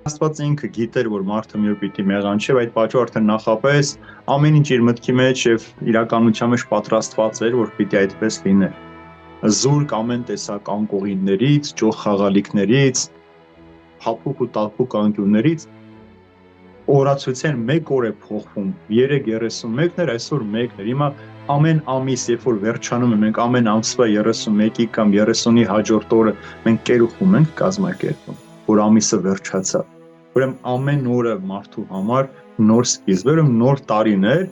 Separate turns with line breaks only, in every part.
Աստված ինքը գիտեր, որ մարդը մի օր պիտի մեղանչի, այդ պատճառով արդեն նախապես ամեն ինչ իր մտքի մեջ եւ իրականության մեջ պատրաստված էր, որ պիտի այդպես լիներ։ Զուրկ ամեն տեսակ անկողիններից, ճոխ խաղալիքներից, փափուկ ու տափուկ անկյուններից օրացության 1 օր է փոխվում, 3:31-ն էր, այսօր 1-ն էր։ Հիմա ամեն ամիս, երբ որ վերջանում է, մենք ամեն ամսվա 31-ի կամ 30-ի հաջորդ օրը մենք կերուխում ենք կազմակերպում, որ ամիսը վերջացավ։ Ուրեմն ամեն օրը մարդու համար նոր սկիզբ, ուրեմն նոր տարին էր,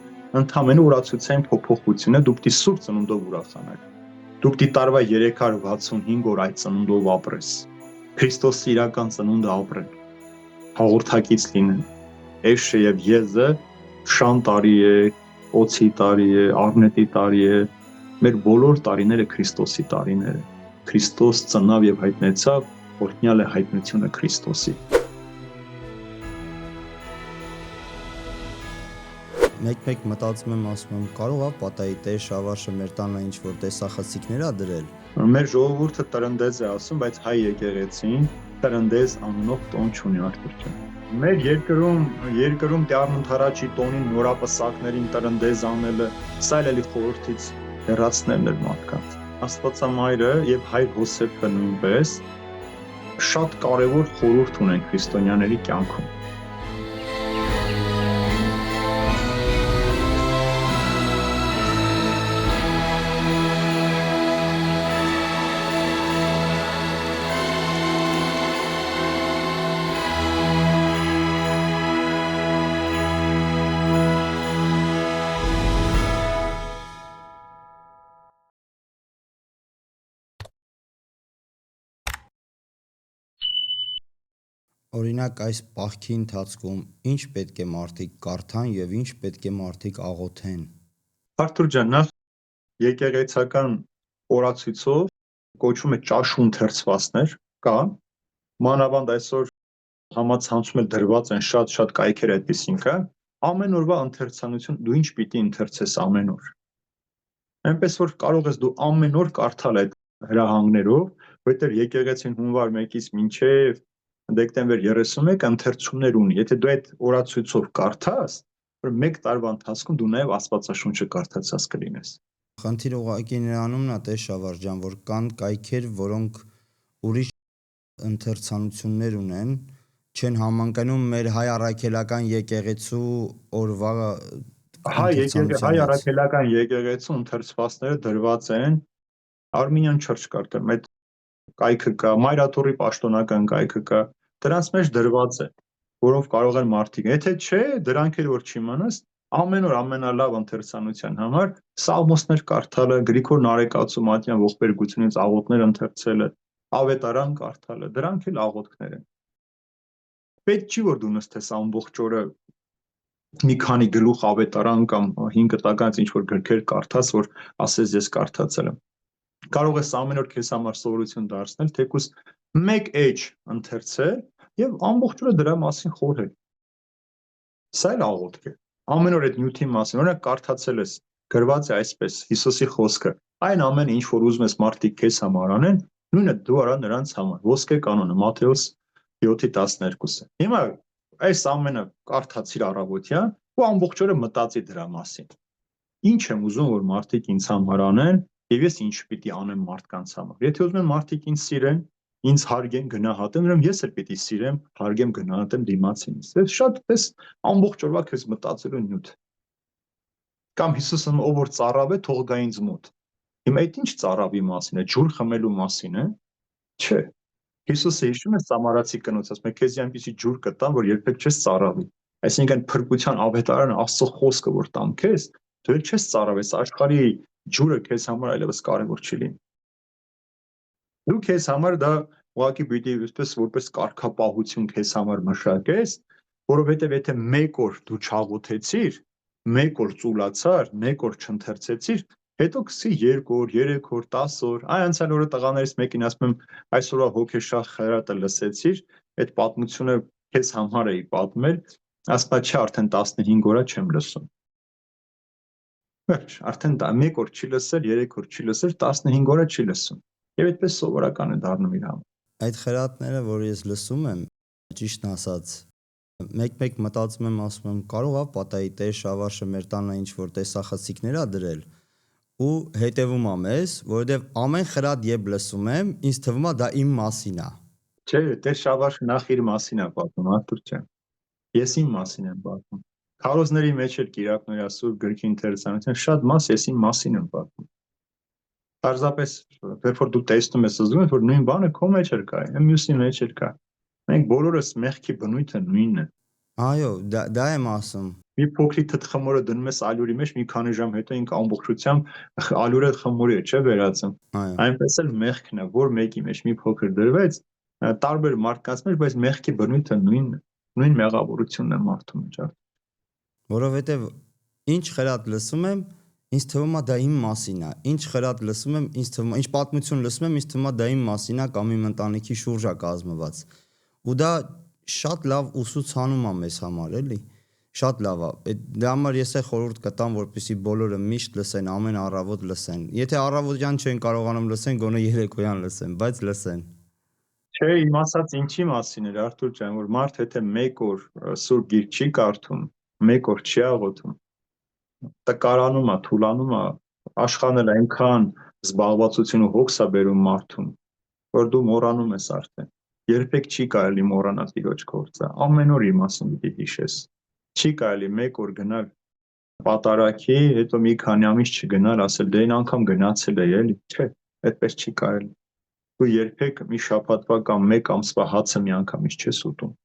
ընդհանրապես օրացության փոփոխություն է, դուք պիտի սուրբ ծնունդով ուրախանաք։ Դուք պիտի տարվա 365 օր այդ ծնունդով ապրես։ Քրիստոսի իրական ծնունդը ապրել, հաղորդակից լինել։ Էշը եւ Եզը շան տարի է, օցի տարի է, արնետի տարի է, մեր բոլոր տարիները Քրիստոսի տարիներ են։ Քրիստոս ծնավ եւ հայտնեցավ, օրհնյալ է հայտնությունը Քրիստոսի։
Մեկ մտածում եմ, ասում եմ, կարող է պատահի Տեր Շավարշը մեր տանը ինչ որ տեսախցիկներ ա դրել։
Մեր ժողովուրդը տրնդեզ է ասում, բայց հայ եկեղեցին տրնդեզ անունով տոն չունի արդյոք։ Մեր երկրում դառնթարաճի տոնին նորապսակներին տրնդեզ անելը, սա էլի խորհրդից հեռացնելն էր մարդկանց։ Աստվածամայրը եւ հայր Հոսեփը նույնպես շատ կարեւոր խորհուրդ ունեն քրիստոնյաների կյանքում։
Օրինակ այս պահքի ընթացքում ինչ պետք է մարդիկ կարդան եւ ինչ պետք է մարդիկ աղոթեն։
Արթուր ջան, նախ եկեղեցական օրացույցով կոչվում է ճաշու ընթերցվածներ կա, մանավանդ այսօր համացանցում էլ դրված են շատ կայքեր այդպեսին կա, ամեն օրվա ընթերցանություն դու ինչ պիտի ընթերցես ամեն օր։ Այնպես որ կարող ես դու ամեն օր կարդալ այդ հրահանգներով, որտեղ եկեղեցին հունվար 1-ից մինչև դեկտեմբեր 31 ընթերցումներ ունի։ Եթե դու այդ օրացույցով կարդաս, որ 1 տարվա ընթացքում դու նաև Աստվածաշունչը կարդացած կլինես։
Խնդիրը ուղղակի նրանումն է, Տեր Շավարժ ջան, որ կան կայքեր, որոնք ուրիշ ընթերցանություններ ունեն, չեն համընկնում մեր հայ առաքելական եկեղեցու օրվա
հայ առաքելական եկեղեցու ընթերցվածները դրված են Armenian Church կարդամ, այդ կայքը կա, Մայրաթորի պաշտոնական կայքը կա, դրանց մեջ դրված է, որոնք կարող են մարդիկ, եթե չէ, դրանք էլ որ չիմանաս, ամեն օր ամենալավ ընթերցանության համար սաղմոսներ կարդալը, Գրիգոր Նարեկացու-Մատյան ողբերգությունից աղոթներ ընթերցելը, ավետարան կարդալը, դրանք էլ աղոթքներ են։ Պետք չի որ դու նստես ամբողջ օրը մի քանի գլուխ ավետարան կամ 5 կտականից ինչ որ գրքեր կարդաս, որ ասես ես կարդացել եմ։ Կարող ես ամեն օր քեզ համար սովորություն դարձնել, թեկուզ 1 էջ ընթերցել եւ ամբողջ օրը դրա մասին խորհել։ Սա էլ աղոթք է։ Ամեն օր այդ նյութի մասին, օրինակ կարդացել ես, գրված է այսպես Հիսուսի խոսքը, այն ամենը ինչ որ ուզում ես մարդիկ քեզ համար անեն, նույնը դու արա նրանց համար։ Ոսկե կանոնը Մատթեոս 7:12-ը։ Հիմա այս ամենը կարդացիր առավոտյան ու ամբողջ օրը մտածի դրա մասին։ Ինչ եմ ուզում որ մարդիկ ինձ համար անեն եւ ես ինչ պիտի անեմ մարդկանց համար։ Եթե ուզում են մարդիկ ինձ սիրեն, ինձ հարգեն, գնահատեն, ուրեմն ես էլ պիտի սիրեմ, հարգեմ, գնահատեմ դիմացինից։ Դες շատ պես ամբողջ օրվա քեզ մտածելու նյութ։ Կամ Հիսուսը ով որ ծառավ է, թող գա ինձ մոտ։ Հիմա այդ ինչ ծառավի մասին է, ջուր խմելու մասին է։ Չէ։ Հիսուսը հիշում է Սամարացի կնոջ, ասում է, քեզ այնպեսի ջուր կտամ, որ երբեք չես ծառավի։ Այսինքն փրկության ավետարանը Աստծո խոսքը որ տամ քեզ, դու էլ չես ծառավես, աշխարհի ջուրը քեզ համար այլևս կարևոր չի լինի։ Դու քեզ համար դա ուղղակի պիտի որպես կարգապահություն քեզ համար մշակես, որովհետև եթե 1 օր դու չաղոթեցիր, 1 օր ծուլացար, 1 օր չընթերցեցիր, հետո կսի 2 օր, 3 օր, 10 օր, այ անցյալ օրը տղաներից մեկին ասում եմ, այսօրվա հոգեշախ խրատը լսեցիր, այդ պատմությունը քեզ համար էի պատմել, ասա չէ, արդեն 15 օր չեմ լսում։ Արդեն 1 օր չի լսել, 3 օր չի լսել, 15 օր չի լսում։ Եվ այդպես սովորական է դառնում իր համար։
Այդ խրատները, որ ես լսում եմ, ճիշտն ասած մեկ մտածում եմ, ասում եմ, կարող է պատահի Տեր Շավարշը մեր տանը ինչ որ տեսախցիկներ ա դրել ու հետևում ա մեզ, որովհետև ամեն խրատ երբ լսում եմ, ինձ թվում ա դա իմ մասին ա։
Չէ, Տեր Շավարշը նախ իր մասին է պատմում, Արթուր ջան։ Ես իմ մասին եմ պատմում։ Քարոզների մեջ էլ Կիրակնորիա Սուրբ գրքի ընթերցանության շատ մաս ես իմ մասին եմ պատմում։ Պարզապես, երբ որ դու տեսնում ես, զգում ես, որ նույն բանը քո մեջ էլ կա, մյուսի մեջ էլ կա։ Մենք բոլորս մեղքի բնույթը նույնն է։
Այո, դա եմ ասում։
Մի փոքրիկ թթխմորը դնում ես ալյուրի մեջ, մի քանի ժամ հետո ինքը ամբողջությամբ ալյուրը խմորի է, չէ՞ վերածում։
Այո։
Այնպես էլ մեղքն է, որ մեկի մեջ մի փոքր դրվեց, տարբեր մարդկանց մեջ, բայց մեղքի բնույթը նույնն է, նույն մեղավորությունն է մարդու մեջ։
Որովհետև ինչ խրատ լսում եմ, ինձ թվում է դա իմ մասին է։ Ինչ խրատ լսում եմ, ինձ թվում է, ինչ պատմություն լսում եմ, ինձ թվում է դա իմ մասին է կամ իմ ընտանիքի շուրջ է կազմված։ Ու դա շատ լավ ուսուցանում է մեզ համար, էլի։ Շատ լավ է։ Դա համար ես խորհուրդ կտամ, որպեսզի բոլորը միշտ լսեն, ամեն առավոտ լսեն։ Եթե առավոտյան չեն կարողանում լսեն, գոնե երեկոյան լսեն, բայց լսեն։
Չէ, իմ ասած ինչի մասին էր, Արթուր ջան, որ մարդ եթե մեկ օր Սուրբ Գիրք չի կարդում, մեկ օր չի աղոթում, տկարանում է, թուլանում է, աշխանել այնքան զբաղվածություն ու հոգս է բերում մարդուն, որ դու մոռանում ես արդեն։ Երբեք չի կարելի մոռանալ Տիրոջ գործը, ամեն օր իր մասին պիտի հիշես։ Չի կարելի մեկ օր գնալ պատարագի, հետո մի քանի ամիս չգնալ, ասել դե այն անգամ գնացել է, էլի, չէ, այդպես չի կարելի։ Դու երբեք մի շաբաթվա կամ մեկ ամսվա հացը մի անգամից չես ուտում։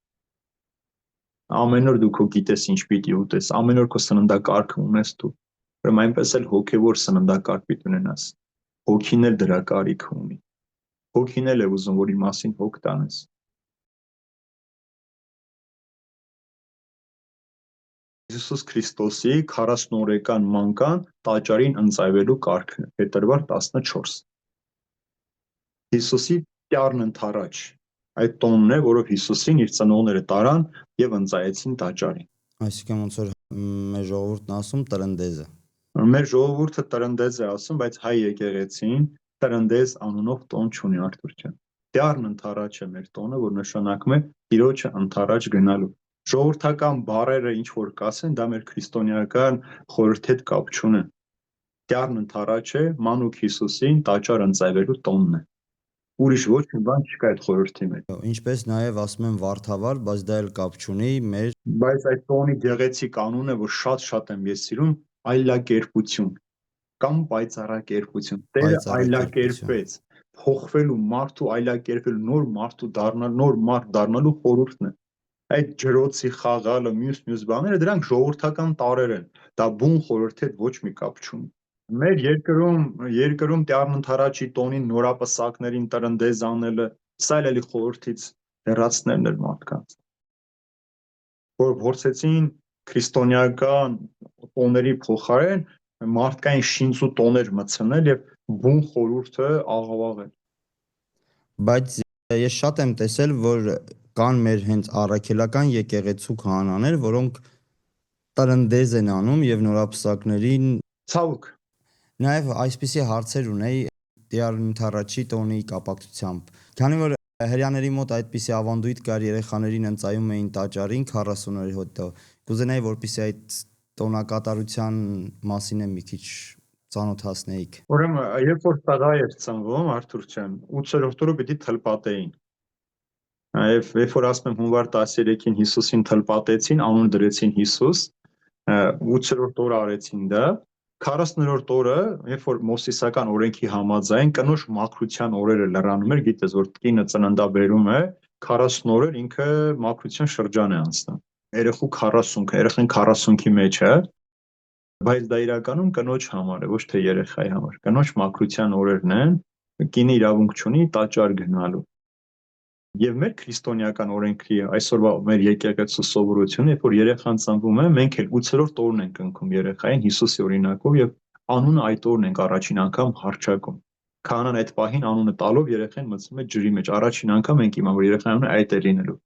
Ամեն օր դու քո գիտես ինչ պիտի ուտես, ամեն օր քո սննդակարգը ունես դու։ Ուրեմն այնպես էլ հոգևոր սննդակարգ պիտի ունենաս։ Հոգին էլ դրա կարիքը ունի։ Հոգին էլ է ուզում, որ իր մասին հոգ տանես։ Հիսուս Քրիստոսի 40 օրեկան մանկան տաճարին ընծայվելու կարգն է, Փետրվար 14։ Հիսուսի տյառն ընթառաջ այդ տոնն է, որով Հիսուսին իր ծնողները տարան եւ ընծայեցին տաճարին։
Այսինքն ոնց որ մեր ժողովուրդն ասում տրնդեզը։
Մեր ժողովուրդը տրնդեզ է ասում, բայց հայ եկեղեցին տրնդեզ անունով տոն չունի, Արթուր ջան։ Տյառն ընթառաջ է մեր տոնը, որ նշանակում է Տիրոջը ընթառաջ գնալու։ Ժողովրդական բառերը ինչ որ կասեն, դա մեր քրիստոնեական խորհրդի հետ կապ չունեն։ Տյառն ընթառաջ է մանուկ Հիսուսին տաճար ընծայվելու տոնն է։ Ուրիշ ոչ մի բան չկա այդ խորհրդի մեջ։
Ինչպես նաև ասում են վարդավար, բայց դա էլ կապ չունի մեր։
Բայց այդ տոնի գեղեցիկ անունը, որ շատ եմ ես սիրում, այլակերպություն կամ պայծառակերպություն։ Տերը այլակերպեց, փոխվելու մարդու այլակերպելու, նոր մարդու դառնալ, նոր մարդ դառնալու խորհուրդն է։ Այդ ջրոցի խաղալը, մյուս բաները, դրանք ժողովրդական տարրեր են։ Դա բուն խորհրդի հետ ոչ մի կապ չունի։ Մեր երկրում Տյառն ընթառաջի տոնին նորապսակներին տրնդեզ անելը, սա էլի խորհրդից հեռացնելն էր մարդկանց, որ փորձեցին քրիստոնեական տոների փոխարեն մարդկային շինծու տոներ մտցնել եւ բուն խորհուրդը աղավաղել։
Բայց ես շատ եմ տեսել, որ կան մեր հենց առաքելական եկեղեցու քահանաներ, որոնք տրնդեզ են անում եւ նորապսակներին
Ցավոք։
Նաև այսպիսի հարցեր ունեի Տյառն ընթառաջի տոնի կապակցությամբ։ Քանի որ հрьяաների մոտ այդպիսի ավանդույթ կար, երեխաներին ընծայում էին տաճարին 40 օրի հետո, կուզենայի որպեսզի այդ տոնակատարության մասին մի քիչ ծանոթացնեիք։
Ուրեմն, երբ որ տղա էր ծնվում, Արթուր ջան, 8-րդ օրը պիտի թլպատեին։ Երբ որ ասում եմ հունվար 13-ին Հիսուսին թլպատեցին, անուն դրեցին Հիսուս, 8-րդ օրը արեցին դա, 40-րդ օրը, երբ որ մովսիսական օրենքի համաձայն կնոջ մաքրության օրերը լրանում էր, գիտես որ կինը ծննդաբերում է, 40 օրեր ինքը մաքրության շրջան է անցնում։ Երեխու 40-ը, երեխան 40-ի մեջ է, բայց դա իրականում կնոջ համար է, ոչ թե երեխայի համար։ Կնոջ մաքրության օրերն են, կինը իրավունք չունի տաճար գնալու։ Եվ մեր քրիստոնեական օրենքի այսօրվա մեր եկեղեցու սովորությունը, երբ որ երեխան ծնվում է, մենք էլ 8-րդ օրն ենք ընկնում երեխային Հիսուսի օրինակով եւ անունը այդ օրն ենք առաջին անգամ հռչակում։ Քահանան այդ պահին անունը տալով երեխային մտցնում է ջրի մեջ։ Առաջին անգամ ենք իմանում, որ երեխայի անունը այդ է լինելու։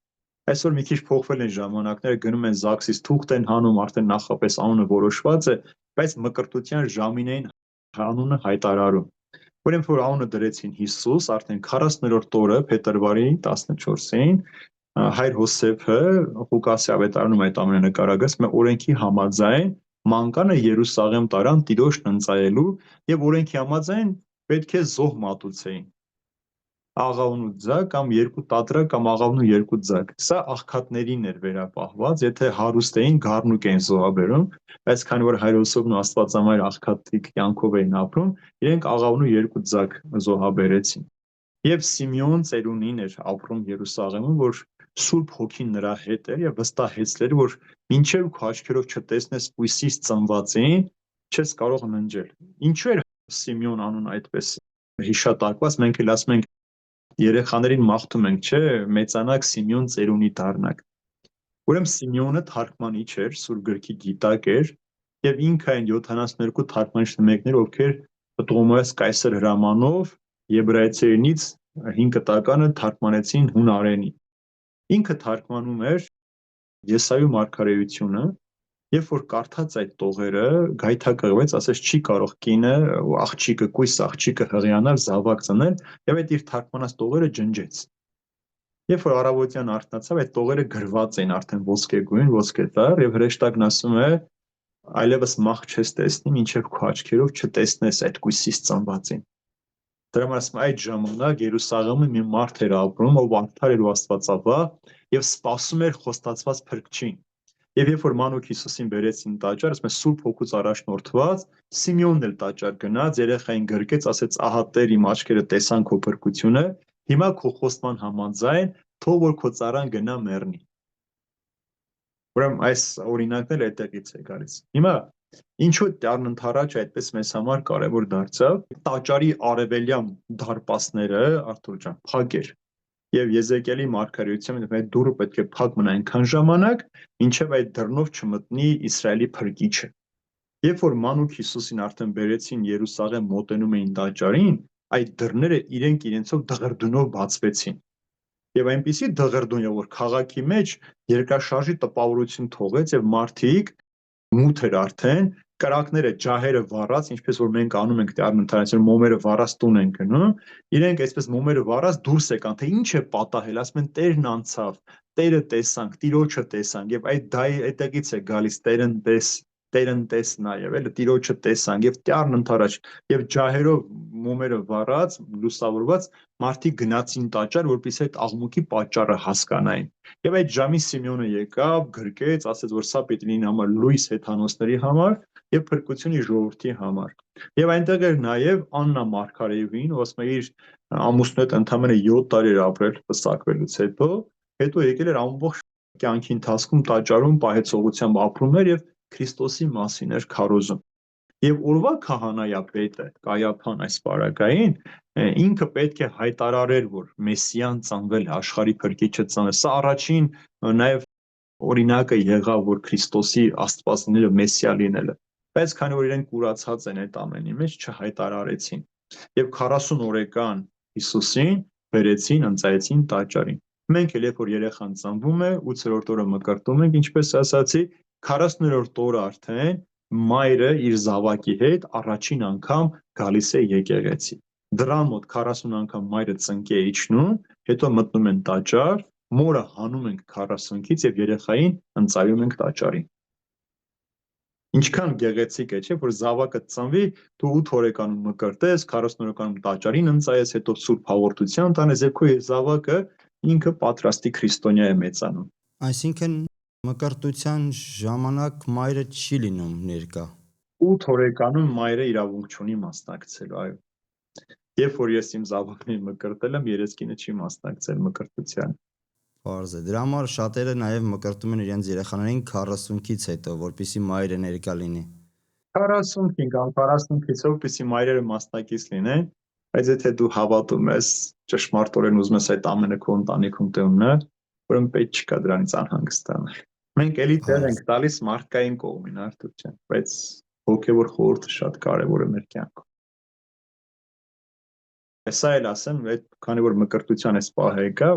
Այսօր մի քիչ փոխվել են ժամանակները, գնում են ԶԱԳՍ-ից թուղթ են հանում, արդեն նախապես անունը որոշված է, բայց մկրտության ժամին էին անունը հայտարարում։ Ուրեմն որ անունը դրեցին Հիսուս, արդեն 40-րդ օրը փետրվարի 14-ին հայր Հոսեփը Ղուկասի ավետարանում այդ ամենը նկարագրած մե օրենքի համաձայն մանկանը Երուսաղեմ տարան Տիրոջն ընծայելու եւ օրենքի համաձայն պետք է զոհ մատուցեին աղավնու ձակ կամ երկու տատրակ կամ աղավնու երկու ձակ սա աղքատներին էր վերապահված եթե հարուստ էին գառնուկ էին զոհաբերում բայց քանի որ հայր Հոսեփն ու Աստվածամայր աղքատիկ կյանքով էին ապրում իրենք աղավնու երկու ձակ զոհաբերեցին եւ Սիմեոն ծերունին էր ապրում Երուսաղեմում որ Սուրբ Հոգին նրա հետ էր եւ վստահեցրել որ մինչեւ քո աչքերով չտեսնես Հույսից ծնվածին չես կարող ննջել ինչու էր Սիմեոն անուն այդպես հիշատակված մենք էլ ասում ենք երեխաներին մաղթում ենք չէ մեծանակ Սիմեոն ծերունի դառնաք ուրեմն Սիմեոնը թարգմանիչ էր Սուրբ գրքի գիտակ էր եւ ինքը այն 72 թարգմանիչների մեկն էր ովքեր Պտղոմեոս կայսր հրամանով եբրայեցերենից 5 տականը թարգմանեցին հունարենի ինքը թարգմանում էր Եսայու մարգարեությունը երբ որ կարդաց այդ տողերը գայթակղվեց ասես չի կարող կինը ու աղջիկը կույս աղջիկը հղիանալ զավակ ծնել եւ այդ իր թարգմանած տողերը ջնջեց երբ որ առավոտյան արթնացավ այդ տողերը գրված էին արդեն ոսկեգույն ոսկետար եւ հրեշտակն ասում է այլևս մահ չես տեսնի մինչեւ քո աչքերով չտեսնես այդ կույսից ծնվածին դրա համար ասում այդ ժամանակ Երուսաղեմում մի մարդ էր ապրում ով արդար էր ու աստվածավա եւ սպասում էր խոստացված փրկչին եւ երբ որ մանուկ Հիսուսին բերեցին տաճար ասում է Սուրբ Հոգուց առաջնորդված Սիմեոնն էլ տաճար գնաց երեխային գրկեց ասեց ահա Տեր իմ աչքերը տեսան քո փրկությունը հիմա քո խոստման համաձայն թող որ քո ծառան գնա մեռնի ուրեմն այս օրինակն էլ այդտեղից է գալիս հիմա ինչու դառնընթരാճ այդպես մեզ համար կարևոր դարձավ տաճարի արևելյան դարպասները Արթուր ջան փակ էր եւ Եզեկիելի մարգարեությամբ այդ դուռը պետք է փակ մնա այնքան ժամանակ մինչեւ այդ դռնով չմտնի Իսրայելի փրկիչը երբ որ մանուկ Հիսուսին արդեն բերեցին Երուսաղեմ մոտենում էին տաճարին այդ դռները իրենցով դղրդյունով բացվեցին եւ այնպիսի դղրդյուն որ քաղաքի մեջ երկրաշարժի տպավորություն թողեց եւ մարդիկ մութ էր արդեն կրակները ջահերը վառած ինչպես որ մենք անում ենք դառնընթացել մոմերը վառած տուն են գնում իրենք այսպես մոմերը վառած դուրս եկան թե ինչ է պատահել ասում են Տերն անցավ Տերը տեսանք Տիրոջը տեսանք եւ այդտեղից է գալիս Տերն տես նաեւ էլ Տիրոջը տեսանք եւ դառնընթരാճ եւ ջահերով մոմերը վառած լուսավորված մարդիկ գնացին տաճար որպեսզի այդ աղմուկի պատճառը հասկանային եւ այդ ժամի Սիմեոնը եկավ գրկեց ասեց որ սա պետք է լինի համար լույս հեթանոսների համար եւ փրկությունի ժողովրդի համար եւ այնտեղ էր նաեւ Աննա Մարգարեևին ով ասում է իր ամուսնու հետ ընդամենը 7 տարի էր ապրել պսակվելուց հետո եկել էր ամբողջ կյանքի ընթացքում տաճարում պահեցողությամբ ապրում էր եւ Քրիստոսի մասին էր քարոզում եւ օրվա քահանայապետը Կայափան այս պարագային ինքը պետք է հայտարարեր որ Մեսիան ծնվել է աշխարհի փրկիչը ծնվել սա առաջին նաեւ օրինակը եղավ որ Քրիստոսի աստվածները Մեսիա լինելը բայց քանի որ իրենք կուրացած են այդ ամենի մեջ չհայտարարեցին եւ 40 օրեկան Հիսուսին բերեցին ընծայեցին տաճարին մենք էլ երբ որ երեխան ծնվում է 8-րդ օրը մկրտում ենք ինչպես ասացի 40-րդ օրը արդեն մայրը իր զավակի հետ առաջին անգամ գալիս է եկեղեցի դրան մոտ 40 անգամ մայրը ծնկի է իջնում հետո մտնում են տաճար մորը հանում ենք 40-ից եւ երեխային ընծայում ենք տաճարին ինչքան գեղեցիկ է չէ որ զավակը ծնվի դու 8 օրեկանում մկրտես 40 օրեկանում տաճարին ընծայես հետո սուրբ հաղորդության տանես եւ քո զավակը ինքը պատրաստի քրիստոնյա է մեծանում
Այսինքն մկրտության ժամանակ մայրը չի լինում ներկա
8 օրեկանում մայրը իրավունք չունի մասնակցելու այո երբ որ ես իմ զավակներին մկրտել եմ երեսկինը չի մասնակցել մկրտության
Պարզ է դրա համար շատերը նաև մկրտում են իրենց երեխաներին 40-ից հետո որպեսզի մայրը ներկա լինի
45 կամ 45-ից որպեսզի մայրերը մասնակից լինեն բայց եթե դու հավատում ես ճշմարտորեն ուզում ես այդ ամենը քո ընտանիքում տեղ ունենալ ուրեմն պետք չկա դրանից անհանգստանալ մենք էլի տեղ ենք տալիս մարդկային կողմին Արթուր ջան բայց հոգևոր խորհուրդը շատ կարևոր է մեր կյանքում Սա էլ ասեմ այդ քանի որ մկրտության էս պահը եկա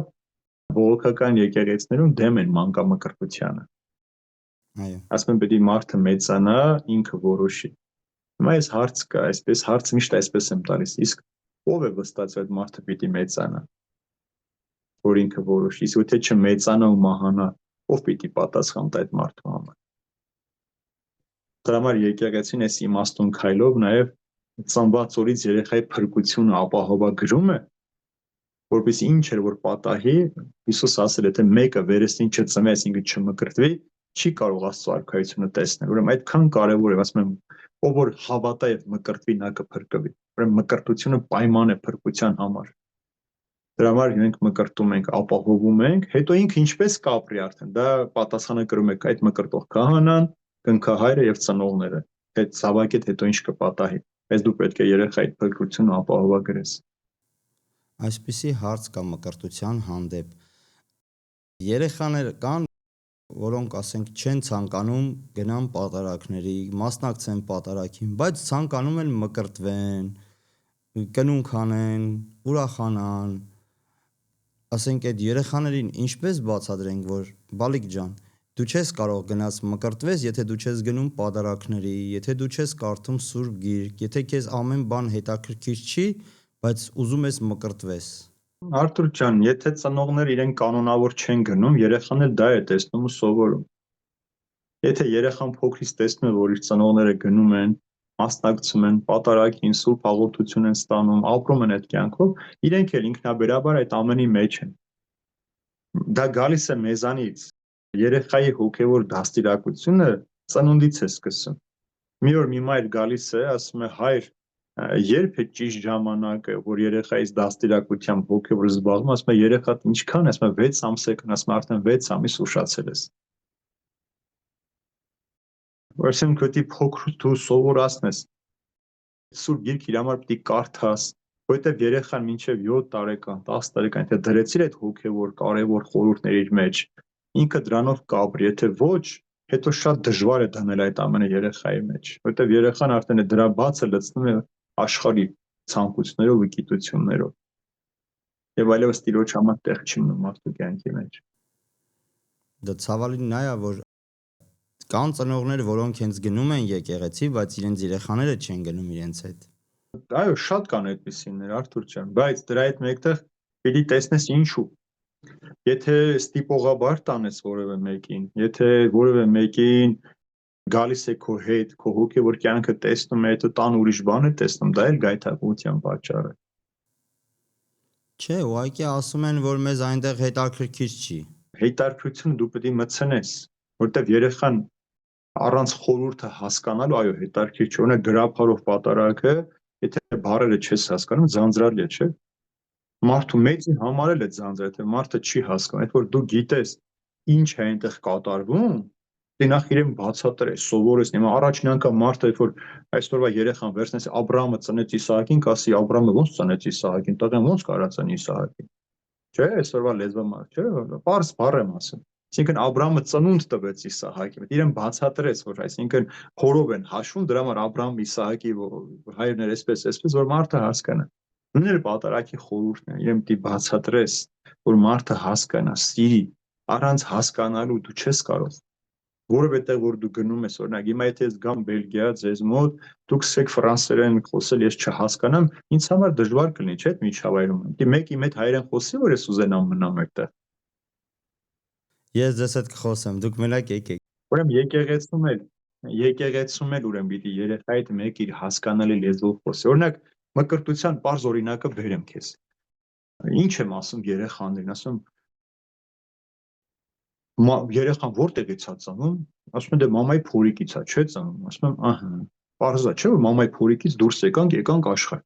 բողոքական եկեղեցիներում դեմ են մանկամկրտությանը
Այո
ասում են պետք է մարդը մեծանա ինքը որոշի հիմա այս հարց կա այսպես հարց միշտ այսպես եմ տալիս իսկ ով է վստահել այդ մարդը պիտի մեծանա որ ինքը որոշի, իսկ եթե չմեծանա ու մահանա, ով պիտի պատասխան տա այդ մարդու համար։ Դրա համար եկեղեցին այս իմաստուն քայլով նաև ծնված օրից երեխայի փրկությունը ապահովագրում է, որպեսզի ինչ էր որ պատահի, Հիսուս ասել է, թե մեկը վերստին չծնվի, այսինքն չմկրտվի, չի կարող Աստծո արքայությունը տեսնել։ Ուրեմն այդքան կարևոր է, ասում եմ, ով որ հավատա եւ մկրտվի, նա կփրկվի։ Ուրեմն մկրտությունը պայման է փրկության համար։ Դրա համար մենք մկրտում ենք, ապահովում ենք, հետո ինքը ինչպես կապրի արդեն, դա պատասխանը կրում է այդ մկրտող քահանան, կնքահայրը եւ ծնողները։ Այդ ցավակետ հետո ինչ կպատահի։ Բայց դու պետք է երեխայի փրկությունը ապահովագրես։
Այսպիսի հարց կա մկրտության հանդեպ։ Երեխաներ կան, որոնք ասենք չեն ցանկանում գնան պատարագների, մասնակցեն պատարագին, բայց ցանկանում են մկրտվեն, կնունք անեն, ուրախանան։ Ասենք այդ երեխաներին ինչպես բացատրենք, որ բալիկ ջան, դու չես կարող գնաս մկրտվես, եթե դու չես գնում պատարագների, եթե դու չես կարդում Սուրբ Գիրք, եթե քեզ ամեն բան հետաքրքիր չի, բայց ուզում ես մկրտվես։
Արթուր ջան, եթե ծնողները իրեն կանոնավոր չեն գնում, երեխան էլ դա է տեսնում ու սովորում։ Եթե երեխան փոքրից տեսնում է, որ իր ծնողները գնում են, մասնակցում են պատարագին, սուրբ հաղորդություն են ստանում, ապրում են այդ կյանքով, իրենք էլ ինքնաբերաբար այդ ամենի մեջ են։ Դա գալիս է մեզանից։ Երեխայի հոգևոր դաստիարակությունը ծնունդից է սկսում։ Մի օր մի մայր գալիս է, ասում է՝ հայր, երբ է ճիշտ ժամանակը, որ երեխայից դաստիարակությամբ հոգևոր զբաղվում, ասում է՝ երեխատ ինչքան է, ասում է 6 ամս է, ասում է արդեն 6 ամիս ուշացել ես։ Որսեմ քույտի փոքր դու սովորացնես։ Սուրբ Գիրք իր համար պիտի կարդաս, որովհետև երեխան մինչև 7 տարեկան, 10 տարեկան, եթե դրեցիր այդ հոգևոր կարևոր խորհուրդներ իր մեջ, ինքը դրանով կապրի, եթե ոչ, հետո շատ դժվար է դնել այդ ամենը երեխայի մեջ, որովհետև երեխան արդեն դրա բացը լցնում է աշխարհի ցանկություններով ու գիտություններով։ Եվ այլևս Տիրոջ համար տեղ չի մնում մարդու կյանքի մեջ։
Դա ցավալին նա է, որ կան ծնողներ, որոնք հենց գնում են եկեղեցի, բայց իրենց երեխաները չեն գնում իրենց հետ։
Այո, շատ կան այդպիսիներ, Արթուր ջան, բայց դրա հետ մեկտեղ պիտի տեսնես ինչու։ Եթե ստիպողաբար տանես որևէ մեկին, եթե որևէ մեկին գալիս է քո հետ, քո հոգևոր կյանքը տեսնում է, հետո տան ուրիշ բան է տեսնում, դա էլ գայթակղության պատճառ է։
Չէ, ուղղակի ասում են, որ մեզ այնտեղ հետաքրքիր չի։
Հետաքրքրությունը դու պետք է մտցնես, որտեղ երեխան առանց խորհուրդը հասկանալու, այո, հետաքրքիր չէ, օրինակ գրափարով պատարագը, եթե բառերը չես հասկանում, ձանձրալի է, չէ՞։ Մարդու մեծի համար էլ է ձանձր, եթե մարդը չի հասկանում, այդ որ դու գիտես ինչ է այնտեղ կատարվում, դե նախ իրեն բացատրես, սովորես։ Հիմա առաջին անգամ մարդը, որ այսօրվա երեխան վերցնես Աբրահամը ծնեց Իսահակին, կասի Աբրահամը ո՞նց ծնեց Իսահակին, տղեն ո՞նց կարա ծնի Իսահակին։ Չէ, այսօրվա լեզվամարդ, չէ, պարզ բառ եմ ասում։ Այսինքն Աբրահամը ծնունդ տվեց Իսահակին, իրեն բացատրեց, որ այսինքն հորով են հաշվում, դրա համար Աբրահամ Իսահակի հայրն էր այսպես, որ մարդը հասկանա։ Նույնն էլ պատարագի խորհուրդն է, իրեն պիտի բացատրես, որ մարդը հասկանա, սիրի, առանց հասկանալու դու չես կարող։ Որևէ տեղ որ դու գնում ես, օրինակ, հիմա եթե ես գամ Բելգիա, ձեզ մոտ, դուք սկսեք ֆրանսերեն խոսել, ես չհասկանամ, ինձ համար դժվար կլինի, չէ՞, այդ միջավայրում։ Դե մեկի հետ հայերեն խոսի, որ ես ուզենամ մնամ այդտեղ։
Ես ձեզ հետ կխոսեմ, դուք մենակ եկեք։
Ուրեմն եկեղեցում էլ ուրեմն պիտի երեխայի հետ մեկ իր հասկանալի լեզվով խոսի։ Օրինակ, մկրտության པարզ օրինակը բերեմ քեզ։ Ինչ եմ ասում երեխաներին, ասում երեխան որտեղից է ծնվում, ասում են դե մամայի փորիկից է, չէ՞ ծնվում, ասում եմ, ահա, պարզ է, չէ՞ որ մամայի փորիկից դուրս եկանք աշխարհ։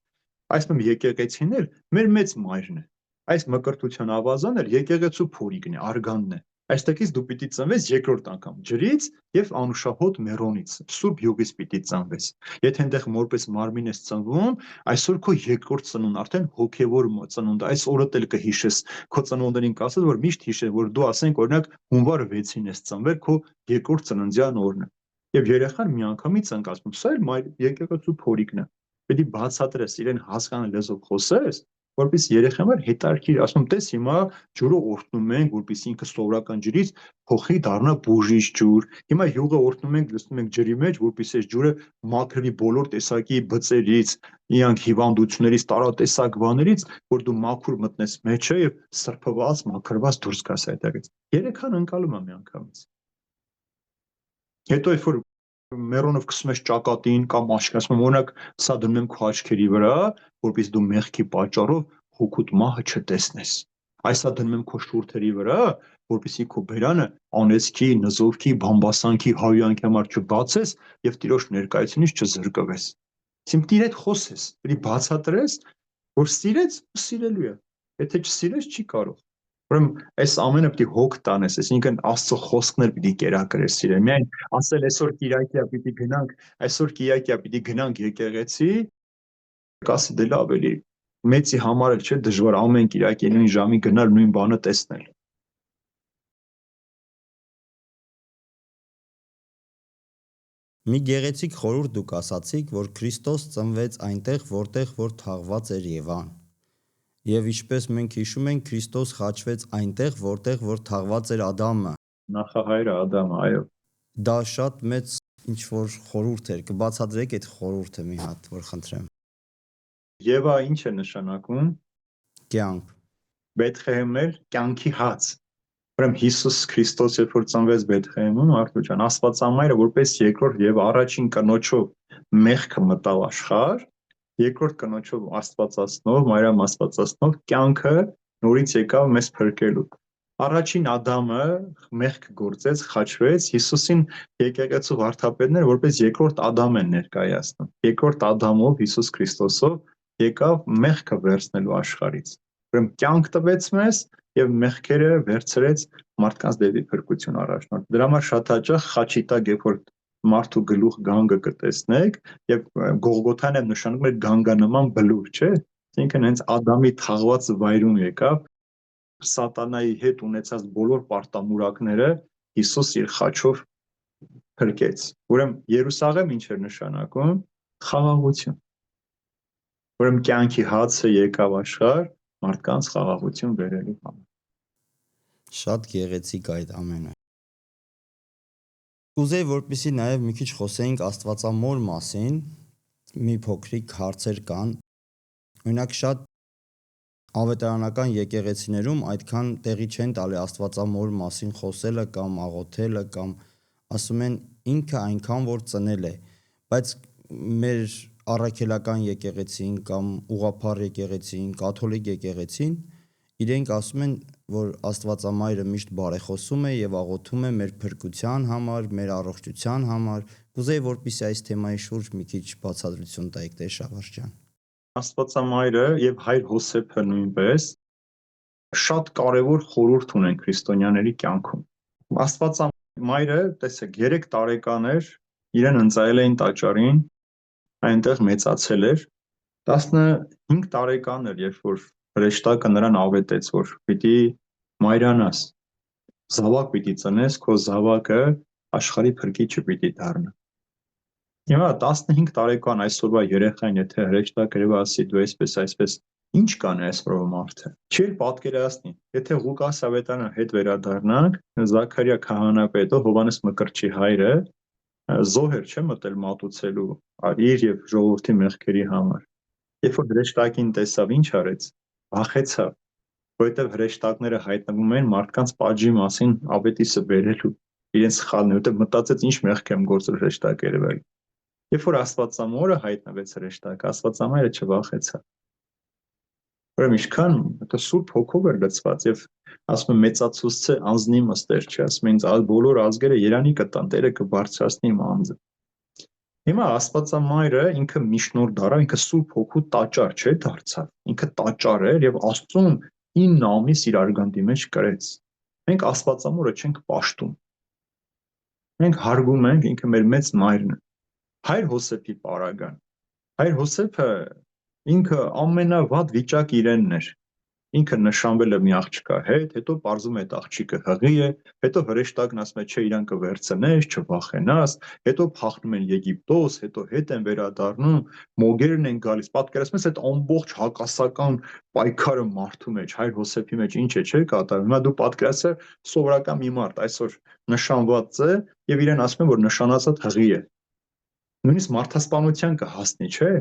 Այսինքն եկեղեցին էլ մեր մեծ մայրն է։ Այս մկրտության ավազան էլ եկեղեցու փորիկն է, արգանն է։ Այստեղից դու պիտի ծնվես երկրորդ անգամ ջրից եւ անուշահոտ մեռոնից, Սուրբ Հյուղից պիտի ծնվես։ Եթե այնտեղ որպես մարմին ես ծնվում, այսօր քո երկրորդ ծնունդ, արդեն հոգևոր ծնունդ, այս օրը էլ կհիշես, քո ծնողներին կասես, որ միշտ հիշես, որ դու ասենք օրինակ հունվար 6-ին ես ծնվել, քո երկրորդ ծննդյան օրն է։ Եվ երեխան միանգամից ընկածում, սա էլ եկեղեցու փորիկն է։ Պետք է բացատրես, իրեն հասկանալ լեզվով խոսես, որպես երեխան վար հետարքիր, ասում տես հիմա ջուրը օրհնում ենք, որպես ինքը սովորական ջրից փոխի դառնա բուժիչ ջուր։ Հիմա յուղը օրհնում ենք, լցնում ենք ջրի մեջ, որպես այս ջուրը մաքրվի բոլոր տեսակի բծերից, իրանք հիվանդություններից, տարատեսակ բաներից, որ դու մաքուր մտնես մեջը եւ սրբված, մաքրված դուրս գաս այդտեղից։ Երեխան ընկալում է միանգամից։ Հետո երբ որ մերոնով քսում ես ճակատին կամ աշկին, ասում եմ օրինակ սա դնում եմ քո աչքերի վրա, որպես դու մեղքի պատճառով հոգուտ մահը չտեսնես։ Այսա դնում եմ քո շուրթերի վրա, որպեսզի քո բերանը անեծքի, նզովքի, բամբասանքի, հայոյանքի համար չբացես եւ Տիրոջ ներկայությունից չզրկվես։ Այսինքն Տիր հետ խոսես, պետք է բացատրես, որ սիրեց ու սիրելու է։ Եթե չսիրես, չի կարող։ Ուրեմն այս ամենը պետք է հոգ տանես, այսինքն Աստծո խոսքն էլ պետք է կերակրես սիրել։ Միայն ասել այսօր Կիրակիա պիտի գնանք, այսօր Կիրակիա պիտի գնանք եկեղեցի, կասի դե լավ էլի, մեծի համար էլ չէ դժվար ամեն Կիրակի նույն ժամի գնալ նույն բանը տեսնել։
Մի գեղեցիկ խորհուրդ դուք ասացիք, որ Քրիստոս ծնվեց այնտեղ, որտեղ որ թաղված էր Եվան։ Եվ ինչպես մենք հիշում ենք, Քրիստոս խաչվեց այնտեղ, որտեղ որ թաղված էր Ադամը։
Նախահայրը Ադամը, այո։
Դա շատ մեծ ինչ որ խորհուրդ էր, կբացատրեք այդ խորհուրդը մի հատ, որ խնդրեմ։
Եվա ինչ է նշանակում։
Կյանք։
Բեթխեհեմն էր կյանքի հաց։ Ուրեմն Հիսուս Քրիստոս երբ որ ծնվեց Բեթխեհեմում, Արթուր ջան, Աստվածամայրը որպես երկրորդ եւ առաջին կնոջով մեղքը մտավ աշխարհ, երկրորդ կնոջով Աստվածածնով, Մարիամ Աստվածածնով կյանքը նորից եկավ մեզ փրկելու։ Առաջին Ադամը մեղք գործեց, խաչվեց, Հիսուսին եկեղեցու վարդապետները որպես երկրորդ Ադամ են ներկայացնում։ Երկրորդ Ադամով Հիսուս Քրիստոսով եկավ մեղքը վերցնելու աշխարհից։ Ուրեմն կյանք տվեց մեզ եւ մեղքերը վերցրեց մարդկանց դեպի փրկություն առաջնորդ։ Դրա համար շատ հաճախ խաչի տակ երբ որ մարդու գլուխ գանգը կտեսնեք եւ Գողգոթան է նշանակում է գանգանման բլուր, չէ՞։ Այսինքն հենց Ադամի թաղված վայրում եկավ սատանայի հետ ունեցած բոլոր պարտամուրակները Հիսուս իր խաչով փրկեց։ Ուրեմն Երուսաղեմ ինչ էր նշանակում։ Խաղաղություն։ Ուրեմն կյանքի հացը եկավ աշխարհ մարդկանց խաղաղություն բերելու համար։
Շատ գեղեցիկ այդ ամենը։ Կուզեի որպեսզի նաև մի քիչ խոսեինք Աստվածամոր մասին, մի փոքրիկ հարցեր կան։ Օրինակ շատ ավետարանական եկեղեցիներում այդքան տեղի չեն տալի Աստվածամոր մասին խոսելը կամ աղոթելը կամ ասում են ինքը այնքան որ ծնել է, բայց մեր առաքելական եկեղեցին կամ ուղղափառ եկեղեցին, կաթոլիկ եկեղեցին իրենք ասում են, որ Աստվածամայրը միշտ բարեխոսում է եւ աղոթում է մեր փրկության համար, մեր առողջության համար։ Կուզեի որպեսզի այս թեմայի շուրջ մի քիչ բացատրություն տայիք Տեր Շավարժ ջան։
Աստվածամայրը եւ Հայր Հոսեփը նույնպես շատ կարևոր խորհուրդ ունեն քրիստոնյաների կյանքում։ Աստվածամայրը, տեսեք, 3 տարեկան էր, իրեն ընծայել էին տաճարին, այնտեղ մեծացել էր, 15 տարեկան էր, երբ որ հրեշտակը նրան ավետեց, որ պիտի մայրանաս, զավակ պիտի ծնես, քո զավակը աշխարհի փրկիչը պիտի դառնա։ Հիմա 15 տարեկան այսօրվա երեխային, եթե հրեշտակը ասի դու այսպես, ինչ կանի այսօրվա մարդը։ Չի պատկերացնի, եթե Ղուկաս ավետարանը հետ վերադառնանք, Զաքարիա քահանապետը, Հովհաննես Մկրտչի հայրը, զոհեր չէ մտել մատուցելու իր եւ ժողովրդի մեղքերի համար։ Երբ որ հրեշտակին տեսավ, ինչ արեց, վախեցավ, որովհետև հրեշտակները հայտնվում են մարդկանց պատժի մասին ավետիսը բերելու իրենց սխալն, որովհետև մտածեց ինչ մեղք եմ գործել հրեշտակ երևալ։ Երբ որ Աստվածամորը հայտնվեց հրեշտակ, Աստվածամայրը չվախեցավ։ Ուրեմն ինչքան դա Սուրբ Հոգով էր լցված եւ ասում եմ մեծացուցցե անձնի մստեր չի, ասում են ինձ բոլոր ազգերը երանի կտան, Տերը կբարձրացնի իմ անձը։ Հիմա Աստվածամայրը ինքը միջնորդ դառավ, ինքը Սուրբ Հոգու տաճար չէ դարձավ։ Ինքը տաճար էր եւ Աստծուն 9 ամիս իր արգանդի մեջ կրեց։ Մենք Աստվածամորը չենք պաշտում։ Մենք հարգում ենք, ինքը մեր մեծ մայրն է։ Հայր Հոսեփի պարագան։ Հայր Հոսեփը ինքը ամենավատ վիճակ իրենն էր։ ինքը նշանվել է մի աղջկա հետ, հետո պարզվում է այդ աղջիկը հղի է, հետո հրեշտակն ասում է, չէ, իրան կվերցնես, չվախենաս, հետո փախնում են Եգիպտոս, հետո հետ են վերադառնում, մոգերն են գալիս, պատկերացնում ես այդ ամբողջ հակասական պայքարը մարդու մեջ, հայր Հոսեփի մեջ ինչ է, չէ՞ կատարվում։ Հիմա դու պատկերացրու սովորական մի մարդ այսօր նշանված է եւ իրեն ասում են, որ նշանացած հղի է։ Նույնիսկ մարդասպանության կհասնի, չէ՞։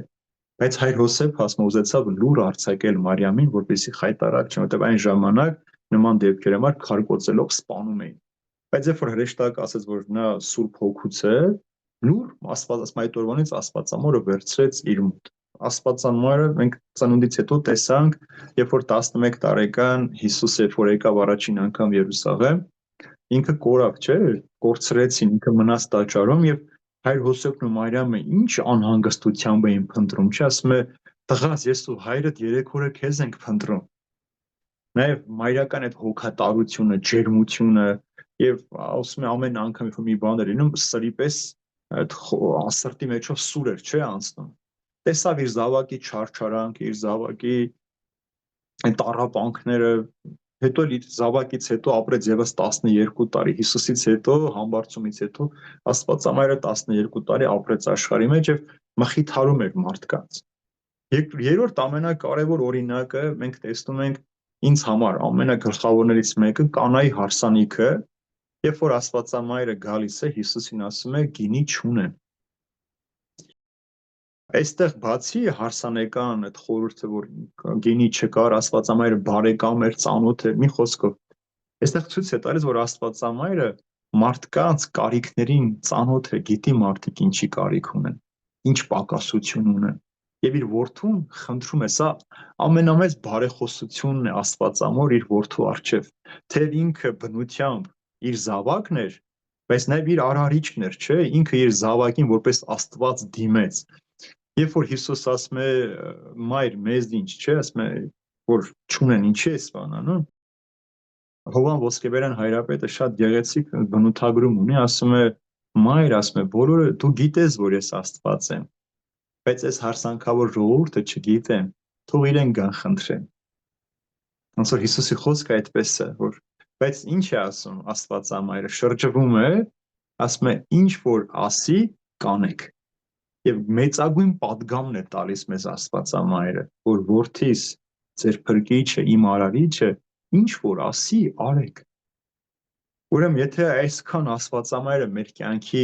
Բայց հայր Հոսեփը ասում ուզեցավ լուր արձակել Մարիամին, որպեսզի խայտարակ չէ, որտեղ այն ժամանակ նման դեպքերի համար քարկոծելով սպանում էին։ Բայց երբ որ հրեշտակը ասաց, որ նա Սուրբ Հոգուց է, լուր Աստված ասում այդ օրվանից Աստվածամորը վերցրեց իր մոտ։ Աստվածամորը մենք ծնունդից հետո տեսանք, երբ որ 11 տարեկան Հիսուս երբ որ եկավ առաջին անգամ Երուսաղեմ, ինքը կորավ, չէ՞, կորցրեցին, ինքը մնաց տաճարում եւ հայր Հոսեփն ու Մարիամը ինչ անհանգստությամբ էին փնտրում, չէ՞, ասում է տղաս, ես ու հայրդ 3 օրը քեզ ենք փնտրում։ Նաև մայրական այդ հոգատարությունը, ջերմությունը եւ ասում է ամեն անգամ երբ մի բան է լինում, սրի պես այդ սրտի մեջով սուր էր, չէ՞ անցնում։ Տեսավ իր զավակի չարչարանք, իր զավակի այդ տառապանքները, հետո զավակից հետո ապրեց եւս 12 տարի, Հիսուսից հետո, համբարձումից հետո Աստվածամայրը 12 տարի ապրեց աշխարհի մեջ եւ մխիթարում էր մարդկանց։ Երրորդ ամենակարևոր օրինակը մենք տեսնում ենք ինձ համար ամենագլխավորներից մեկը Կանայի հարսանիքը, երբ որ Աստվածամայրը գալիս է Հիսուսին ասում է գինի չունեն։ Այստեղ բացի հարսանեկան այդ խորհուրդը, որ գինի չկար, Աստվածամայրը բարեկամ էր, ծանոթ էր, մի խոսքով, այստեղ ցույց է տալիս, որ Աստվածամայրը մարդկանց կարիքներին ծանոթ է, գիտի մարդիկ ինչի կարիք ունեն, ինչ պակասություն ունեն։ Եվ իր որդուն խնդրում է, սա ամենամեծ բարեխոսությունն է Աստվածամոր իր որդու առջև, թեև ինքը բնությամբ իր զավակն էր, բայց նաև իր արարիչն էր, չէ՞, ինքը իր զավակին որպես Աստված դիմեց։ Երբ որ Հիսուս ասում է մայր մեզ ինչ, չէ, ասում է որ չունեն, ինչի էս բան անում։ Հովան Ոսկեբերյան հայրապետը շատ գեղեցիկ բնութագրում ունի, ասում է մայր, ասում է բոլորը դու գիտես, որ ես Աստված եմ, բայց այս հարսանքավոր ժողովուրդը չգիտեն, թող իրեն գան խնդրեն։ Ոնց որ Հիսուսի խոսքը այդպես է, որ բայց ինչ է ասում Աստվածամայրը, շրջվում է, ասում է ինչ որ ասի կանեք։ Եվ մեծագույն պատգամն է տալիս մեզ Աստվածամայրը, որ որդիս ձեր փրկիչը, իմ արարիչը, ինչ որ ասի, արեք։ Ուրեմն եթե այսքան Աստվածամայրը մեր կյանքի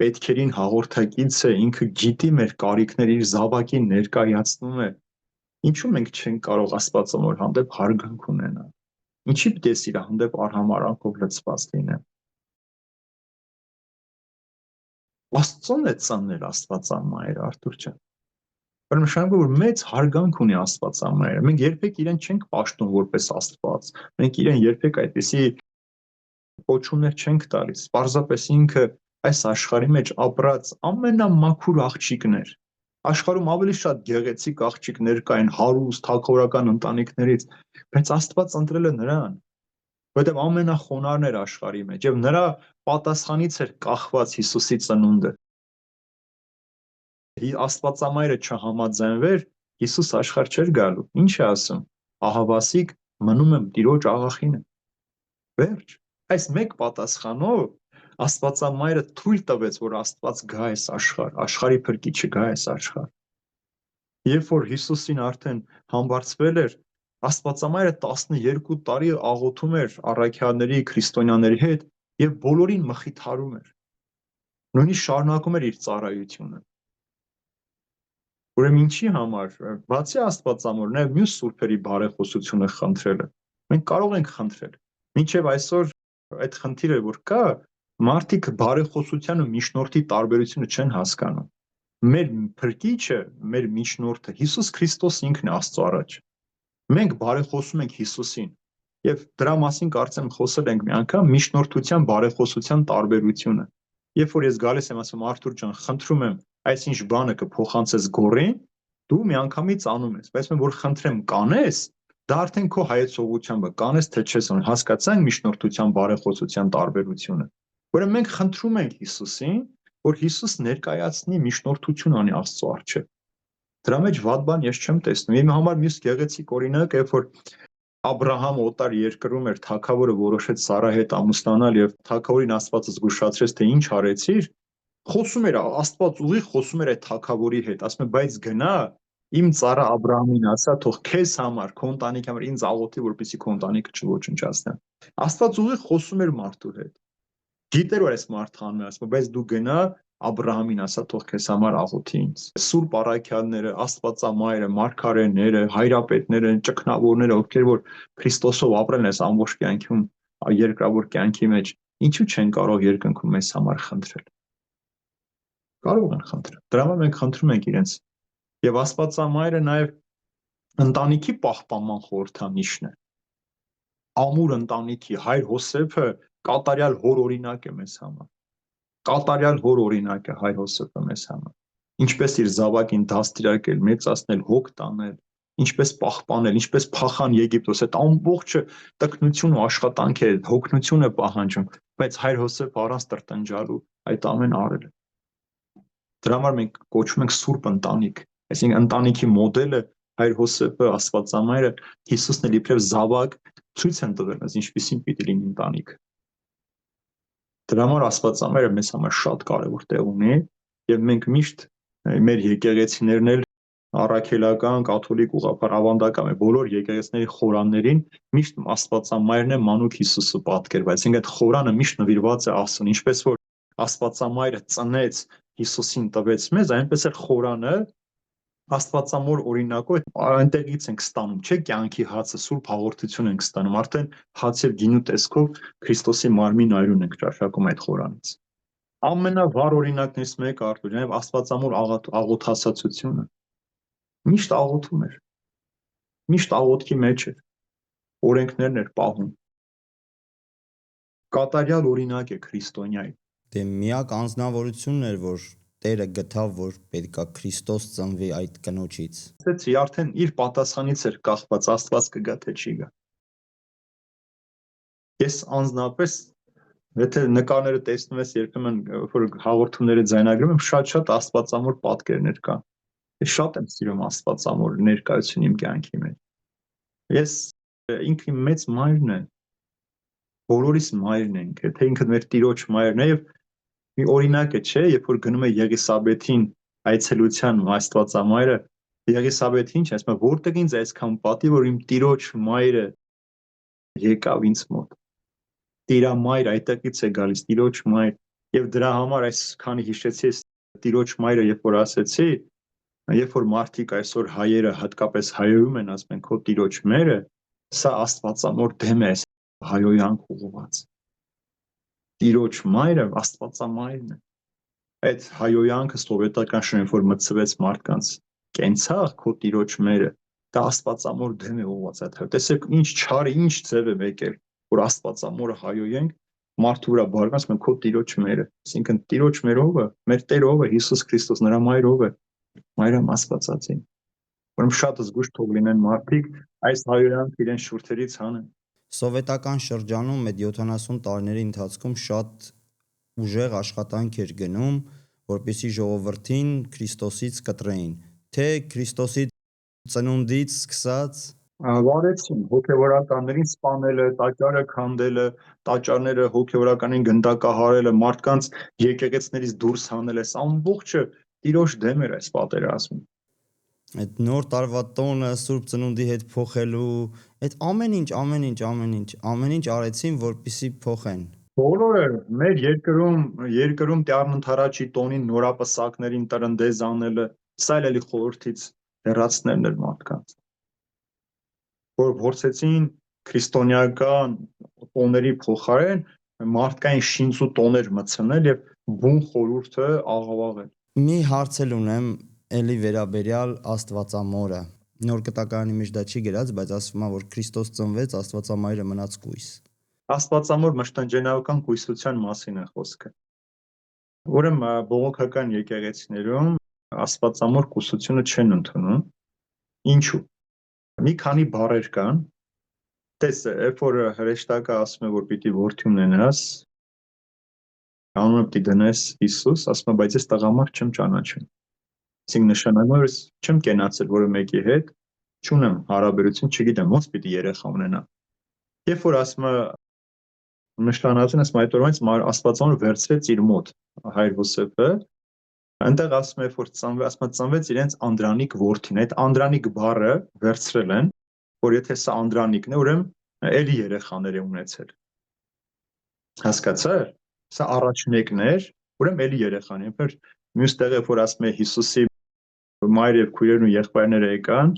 պետքերին հաղորդակից է, ինքը գիտի մեր կարիքները, իր զավակին ներկայացնում է, ինչու մենք չենք կարող Աստվածամոր հանդեպ հարգանք ունենալ։ Ինչի պետք է իր հանդեպ արհամարանքով լցված լինել։ Աստծուն է ծաննել Աստվածամայրը, Արթուր ջան։ Որ նշանակում որ մեծ հարգանք ունի Աստվածամայրը։ Մենք երբեք իրեն չենք պաշտում որպես Աստված։ Մենք իրեն երբեք այդպիսի կոչումներ չենք տալիս։ Պարզապես ինքը այս աշխարհի մեջ ապրած ամենամաքուր աղջիկն էր։ Աշխարհում ավելի շատ գեղեցիկ աղջիկներ կային հարուստ, թագավորական ընտանիքներից, բայց Աստված ընտրել է նրան, որովհետև ամենախոնարհն էր աշխարհի մեջ եւ նրա պատասխանից էր կախված Հիսուսի ծնունդը։ Աստվածամայրը չհամաձայնվեր, Հիսուս աշխարհ չէր գալու։ Ինչ է ասում։ Ահավասիկ մնում եմ Տիրոջ աղախինը։ Վերջ։ Այս մեկ պատասխանով Աստվածամայրը թույլ տվեց, որ Աստված գա այս աշխարհ, աշխարհի փրկիչը գա այս աշխարհ։ Երբ որ Հիսուսին արդեն համբարձվել էր, Աստվածամայրը 12 տարի աղոթում էր առաքյալների, քրիստոնյաների հետ եւ բոլորին մխիթարում էր։ Նույնիսկ շարունակում էր իր ծառայությունը։ Ուրեմն ինչի համար, բացի Աստվածամոր, նաև մյուս սուրբերի բարեխոսությունը խնդրելը, մենք կարող ենք խնդրել։ Մինչև այսօր այդ խնդիրը որ կա, մարդիկ բարեխոսության ու միջնորդի տարբերությունը չեն հասկանում։ Մեր փրկիչը, մեր միջնորդը Հիսուս Քրիստոսն ինքն է Աստծո առաջ։ Մենք բարեխոսում ենք Հիսուսին եւ դրա մասին կարծեմ խոսել ենք մի անգամ միջնորդության բարեխոսության տարբերությունը։ Երբ որ ես գալիս եմ ասում Արթուր ջան, խնդրում եմ, այսինչ բանը կփոխանցես գորին, դու միանգամից անում ես, բայց որ խնդրեմ կանես, դա արդեն քո հայեցողությամբ է, կանես թե չես անում, հասկացանք միջնորդության բարեխոսության տարբերությունը։ Ուրեմն մենք խնդրում ենք Հիսուսին, որ Հիսուս ներկայացնի միջնորդություն անի Աստծո առջև։ Դրա մեջ վատ բան ես չեմ տեսնում։ Իմ համար մյուս գեղեցիկ օրինակ է, որ Աբրահամը օտար երկրում էր, թագավորը որոշեց Սարայի հետ ամուսնանալ եւ թագավորին Աստվածը զգուշացրեց, թե ինչ արեցիր, խոսում էր Աստված ուղիղ խոսում էր այդ թագավորի հետ, ասում է, բայց գնա իմ ծառա Աբրահամին ասա, թող քեզ համար, քո ընտանիքի համար ինձ աղոթի, որպեսզի քո ընտանիքը չոչնչացնեմ։ Աստված ուղիղ խոսում էր մարդու հետ։ Գիտեր որ այս մարդը անում է, ասում է, բայց դու գնա Աբրահամին ասա, թող քեզ համար աղոթի ինձ։ Սուրբ առաքյալները, Աստվածամայրը, մարգարեները, հայրապետները, ճգնավորները, ովքեր որ Քրիստոսով ապրել են այս ամբողջ կյանքում, երկրավոր կյանքի մեջ, ինչու չեն կարող երկնքում մեզ համար խնդրել։ Կարող են խնդրել։ Դրա համար մենք խնդրում ենք իրենց։ Եվ Աստվածամայրը նաև ընտանիքի պահպանման խորհրդանիշն է։ Ամուր ընտանիքի հայր Հոսեփը կատարյալ հոր օրինակ է մեզ համար։ Կատարյալ հոր օրինակ է հայր Հոսեփը մեզ համար։ Ինչպես իր զավակին դաստիարակել, մեծացնել, հոգ տանել, ինչպես պահպանել, ինչպես փախան Եգիպտոս, այդ ամբողջը տկնություն ու աշխատանք է, հոգնություն է պահանջում, բայց հայր Հոսեփը առանց տրտնջալու այդ ամեն արել է։ Դրա համար մենք կոչում ենք սուրբ ընտանիք, այսինքն ընտանիքի մոդելը հայր Հոսեփը, Աստվածամայրը, Հիսուսն էլ իբրև զավակ ցույց են տվել մեզ ինչպիսին պիտի լինի ընտանիքը։ Դրա համար Աստվածամայրը մեզ համար շատ կարևոր տեղ ունի եւ մենք միշտ մեր եկեղեցիներն էլ առաքելական, կաթոլիկ, ուղղափառ, ավանդական բոլոր եկեղեցիների խորաններին միշտ Աստվածամայրն է մանուկ Հիսուսը պատկերված, այսինքն այդ խորանը միշտ նվիրված է Աստծուն, ինչպես որ Աստվածամայրը ծնեց Հիսուսին տվեց մեզ, այնպես էլ խորանը Աստվածամոր օրինակով այնտեղից ենք ստանում, չէ՞ կյանքի հացը, սուրբ հաղորդություն ենք ստանում, արդեն հաց եւ գինու տեսքով Քրիստոսի մարմին այրուն ենք ճաշակում այդ խորանից։ Ամենավառ օրինակներից մեկը Արտուր եւ Աստվածամոր աղոթասացությունը միշտ աղոթում էր, միշտ աղոթքի մեջ էր, օրենքներն էր պահում։ Կատարյալ օրինակ է քրիստոնյայի։
Դե միակ անձնավորությունն էր, որ Տերը գտավ, որ պետքա Քրիստոս ծնվի այդ կնոջից։
Ասեցի, արդեն իր պատասխանից էր կախված Աստված կգա թե չի գա։ Ես անձնապես, եթե նկարները տեսնում ես երբեմն, որ հաղորդումները ձայնագրում եմ, շատ Աստվածամոր պատկերներ կան։ Ես շատ եմ սիրում Աստվածամոր ներկայություն իմ կյանքի մեջ։ Ես ինքը մեծ մայրն է, բոլորիս մայրն ենք, եթե ինքը մեր Տիրոջ մայրն է եւ մի օրինակ է, չէ, երբ որ գնում է Եղիսաբեթին այցելության Աստվածամայրը, Եղիսաբեթին ինչ ասում է, որտեղ ինձ այսքան պատի, որ իմ Տիրոջ մայրը եկավ ինձ մոտ։ Տիրամայր այդտեղից է գալիս, Տիրոջ մայր, եւ դրա համար այսքանի հիշեցի ես Տիրոջ մայրը, երբ որ ասեցի, երբ որ մարդիկ այսօր հայերը հատկապես հայոյում են, ասում են քո Տիրոջ մերը, սա Աստվածամոր դեմ է, հայոյանք ուղղված։ Տիրոջ մայրը Աստվածամայրն է։ Այդ հայոյանքը սովետական շրջանում որ մտցվեց մարդկանց կենցաղ քո Տիրոջ մերը, դա Աստվածամոր դեմ է ուղղված այդ հայ։ Տեսեք ինչ չարը, ինչ ձև է եկել, որ Աստվածամորը հայոյենք, մարդու վրա բարգանց մենք քո Տիրոջ մերը, այսինքն Տիրոջ մերովը, մեր Տերովը Հիսուս Քրիստոս նրա մայրովը, մայրը Աստվածածին։ Ուրեմն շատ զգուշ թող լինեն մարդիկ այս հայոյանքը իրեն շուրթերից հանեն։
Սովետական շրջանում այդ 70 տարիների ընթացքում շատ ուժեղ աշխատանք էր գնում, որպեսզի ժողովրդին Քրիստոսից կտրեին, թե Քրիստոսի ծնունդից սկսած
Վարեցին հոգևորականներին սպանելը, տաճարը քանդելը, տաճարները հոգևորականին գնդակահարելը, մարդկանց եկեղեցիներից դուրս հանելը, այս ամբողջը Տիրոջ դեմ էր այս պատերազմում։
այդ նոր տարվա տոնը Սուրբ Ծնունդի հետ փոխելու, այդ ամեն ինչ արեցին, որպեսզի փոխեն։
Բոլորը մեր երկրում Տյառն ընթարաչի տոնին նորապսակներին տրնդեզ անելը, սա էլի խորհրդից հեռացնելն էր մարդկանց, որ փորձեցին քրիստոնեական տոների փոխարեն մարդկային շինծու տոներ մտցնել եւ բուն խորհուրդը աղավաղել։
Մի հարց էլ ունեմ, էլի վերաբերյալ Աստվածամորը։ Նոր կտակարանի մեջ դա չի գրած, բայց ասվում է, որ Քրիստոս ծնվեց, Աստվածամայրը մնաց կույս։
Աստվածամոր մշտնջենայական կույսության մասին է խոսքը։ Ուրեմն բողոքական եկեղեցիներում Աստվածամոր կուսությունը չեն ընդունում։ Ինչու՞։ Մի քանի բառեր կան։ Տես, երբ որ հրեշտակը ասում է, որ պիտի որդի ունենաս, անունը պիտի դնես Հիսուս, ասում է, բայց ես տղամարդ չեմ ճանաչում։ Այսինքն նշանակում է, որ չեմ կենացել որը մեկի հետ, չունեմ հարաբերություն, չգիտեմ ոնց պիտի երեխա ունենա։ Երբ որ ասում է նշանածին ասում այդ օրվանից Աստվածամոր վերցրեց իր մոտ հայր Հոսեփը, այնտեղ ասում է որ ծնվեց իրենց Անդրանիկ որդին, այդ Անդրանիկ բառը վերցրել են, որ եթե սա Անդրանիկն է, ուրեմն էլի երեխաներ է ունեցել։ Հասկացա՞ր։ Սա առաջնեկն էր, ուրեմն էլի երեխան է։ Որ մյուս տեղը որ ասում է Հիսուսի մայր եւ քույրերն ու եղբայրները եկան,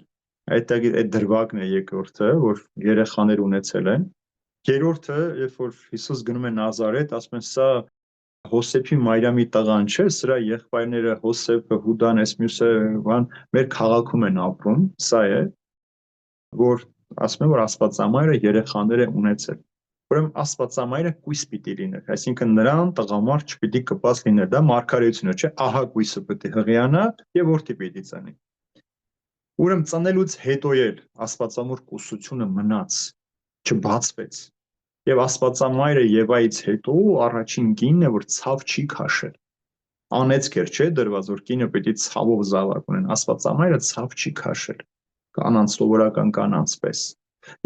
այդտեղ այդ դրվագն է երկրորդը, որ երեխաներ ունեցել են։ Երրորդը, երբ որ Հիսուս գնում է Նազարեթ, ասում են սա Հոսեփի Մարիամի տղան չէ, սրա եղբայրները Հոսեփը, Հուդան, այս մյուսը, բան, մեր քաղաքում են ապրում, սա է, որ ասում են որ Աստվածամայրը երեխաներ է ունեցել։ Ուրեմն Աստվածամայրը կույս պիտի լիներ, այսինքն նրան տղամարդ չպիտի կպած լիներ, դա մարգարեությունը չէ, ահա կույսը պիտի հղիանա եւ որդի պիտի ծնի։ Ուրեմն ծնելուց հետո էլ Աստվածամոր կուսությունը մնաց, չբացվեց։ Եվ Աստվածամայրը Եվայից հետո առաջին կինն է, որ ցավ չի քաշել։ Անեծք էր, չէ՞ դրված, որ կինը պիտի ցավով զավակ ունեն, Աստվածամայրը ցավ չի քաշել, կանանց սովորական կանանց պես։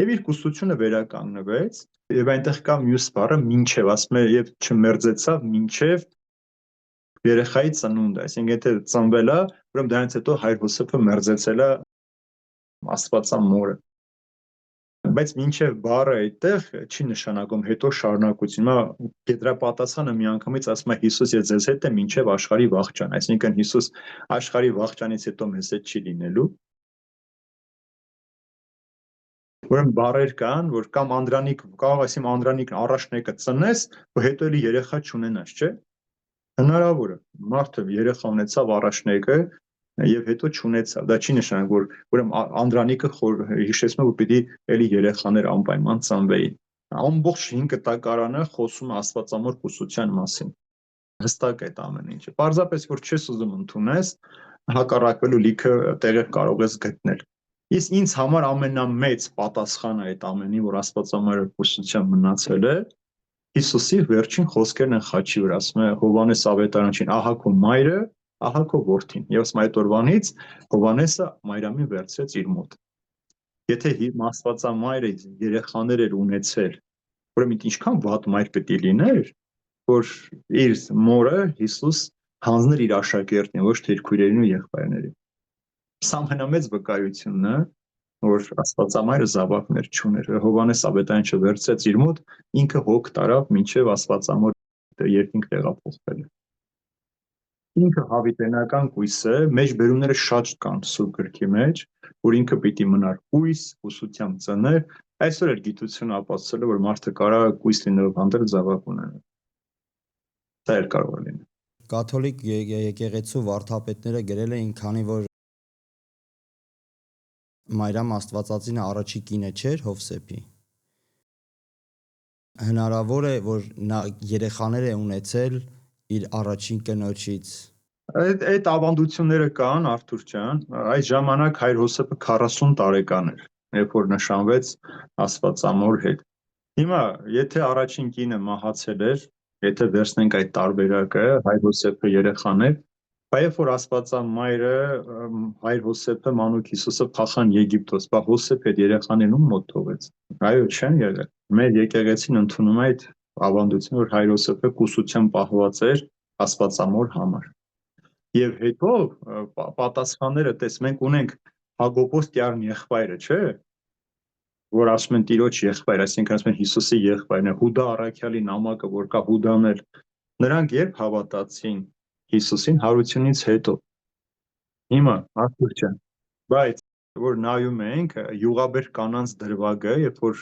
Եվ իր կուսությունը վերականգնվեց, եւ այնտեղ կա մյուս բառը մինչև, ասում է եւ չմերձեցավ մինչև երեխայի ծնունդը, այսինքն եթե ծնվել է, ուրեմն դրանից հետո հայր Հոսեփը մերձեցել է Աստվածամորը։ Բայց մինչև բառը այդտեղ չի նշանակում հետո շարունակություն։ Հիմա Պետրապատասխանը միանգամից ասում է Հիսուս ես ձեզ հետ եմ մինչև աշխարհի վախճան, այսինքն Հիսուս աշխարհի վախճանից հետո մեզ հետ չի լինելու։ Ուրեմն բառեր կան, որ կամ Անդրանիկ կարող ես իմ Անդրանիկն առաջնեկը ծնես, ու հետո էլի երեխա չունենաս, չէ՞։ Հնարավոր է։ Մարդը երեխա ունեցավ առաջնեկը եւ հետո չունեցավ։ Դա չի նշանակում, որ ուրեմն Անդրանիկը հիշեցնում է, որ պիտի էլի երեխաներ անպայման ծնվեին։ Ամբողջ 5 տակարանը խոսում է Աստվածամոր կուսության մասին։ Հստակ է այդ ամեն ինչը։ Պարզապես որ չես ուզում ընդունես, հակառակվելու լիքը տեղեր կարող ես գտնել։ Իսկ ինձ համար ամենամեծ պատասխանը այդ ամենի, որ Աստվածամայրը կուսության մնացել է, Հիսուսի վերջին խոսքերն են խաչի վրա, ասում է Հովհաննես Ավետարանչին, ահա քո մայրը, ահա քո որդին։ Եվ այդ օրվանից Հովհաննեսը Մարիամին վերցրեց իր մոտ։ Եթե Աստվածամայրը երեխաներ էր ունեցել, ուրեմն ինչքան վատ մայր պետք է լիներ, որ իր մորը Հիսուս հանձներ իր աշակերտին, ոչ թե իր քույրերին ու եղբայրներին։ Սա ամենամեծ վկայությունն է, որ Աստվածամայրը զավակներ չուներ։ Հովհաննես Ավետարանչը վերցրեց իր մոտ, ինքը հոգ տարավ մինչև Աստվածամոր երկինք տեղափոխվել է։ Ինքը հավիտենական կույս է, մեջբերումները շատ կան Սուրբ գրքի մեջ, որ ինքը պիտի մնար կույս, ուսությամբ ծներ, այսօր էլ գիտությունը ապացուցել է, որ մարդը կարա կույս լինելով հանդերձ զավակ ունենալ։ Դա էլ կարող է լինել։
Կաթոլիկ եկեղեցու վարդապետները գրել էին, քանի որ Մարիամ Աստվածածինը առաջի կինը չէր Հովսեփի, հնարավոր է, որ նա երեխաներ է ունեցել իր առաջին կնոջից։
Այդ ավանդությունները կան, Արթուր ջան, այդ ժամանակ հայր Հոսեփը 40 տարեկան էր, երբ որ նշանվեց Աստվածամոր հետ։ Հիմա, եթե առաջին կինը մահացել էր, եթե վերցնենք այդ տարբերակը, հայր Հոսեփը երեխաներ, բայց որ Աստվածամայրը հայր Հոսեփը մանուկ Հիսուսը փախան Եգիպտոս, բա Հոսեփ այդ երեխաներն ում մոտ թողեց։ Այո, չեն եղել։ Մեր եկեղեցին ընդունում է այդ ավանդությունը, որ հայր Հոսեփը կուսության պահված էր Աստվածամոր համար։ Եվ հետո պատասխանները, տես, մենք ունենք Հակոբոս Տյառն եղբայրը, չէ՞, որ ասում են Տիրոջ եղբայր, այսինքն ասում են Հիսուսի եղբայրն է, Հուդա առաքյալի նամակը, որ կա Հուդան էլ, նրանք երբ հավատացին Հիսուսին հարությունից հետո։ Հիմա Արթուր ջան, բայց որ նայում ենք յուղաբեր կանանց դրվագը, երբ որ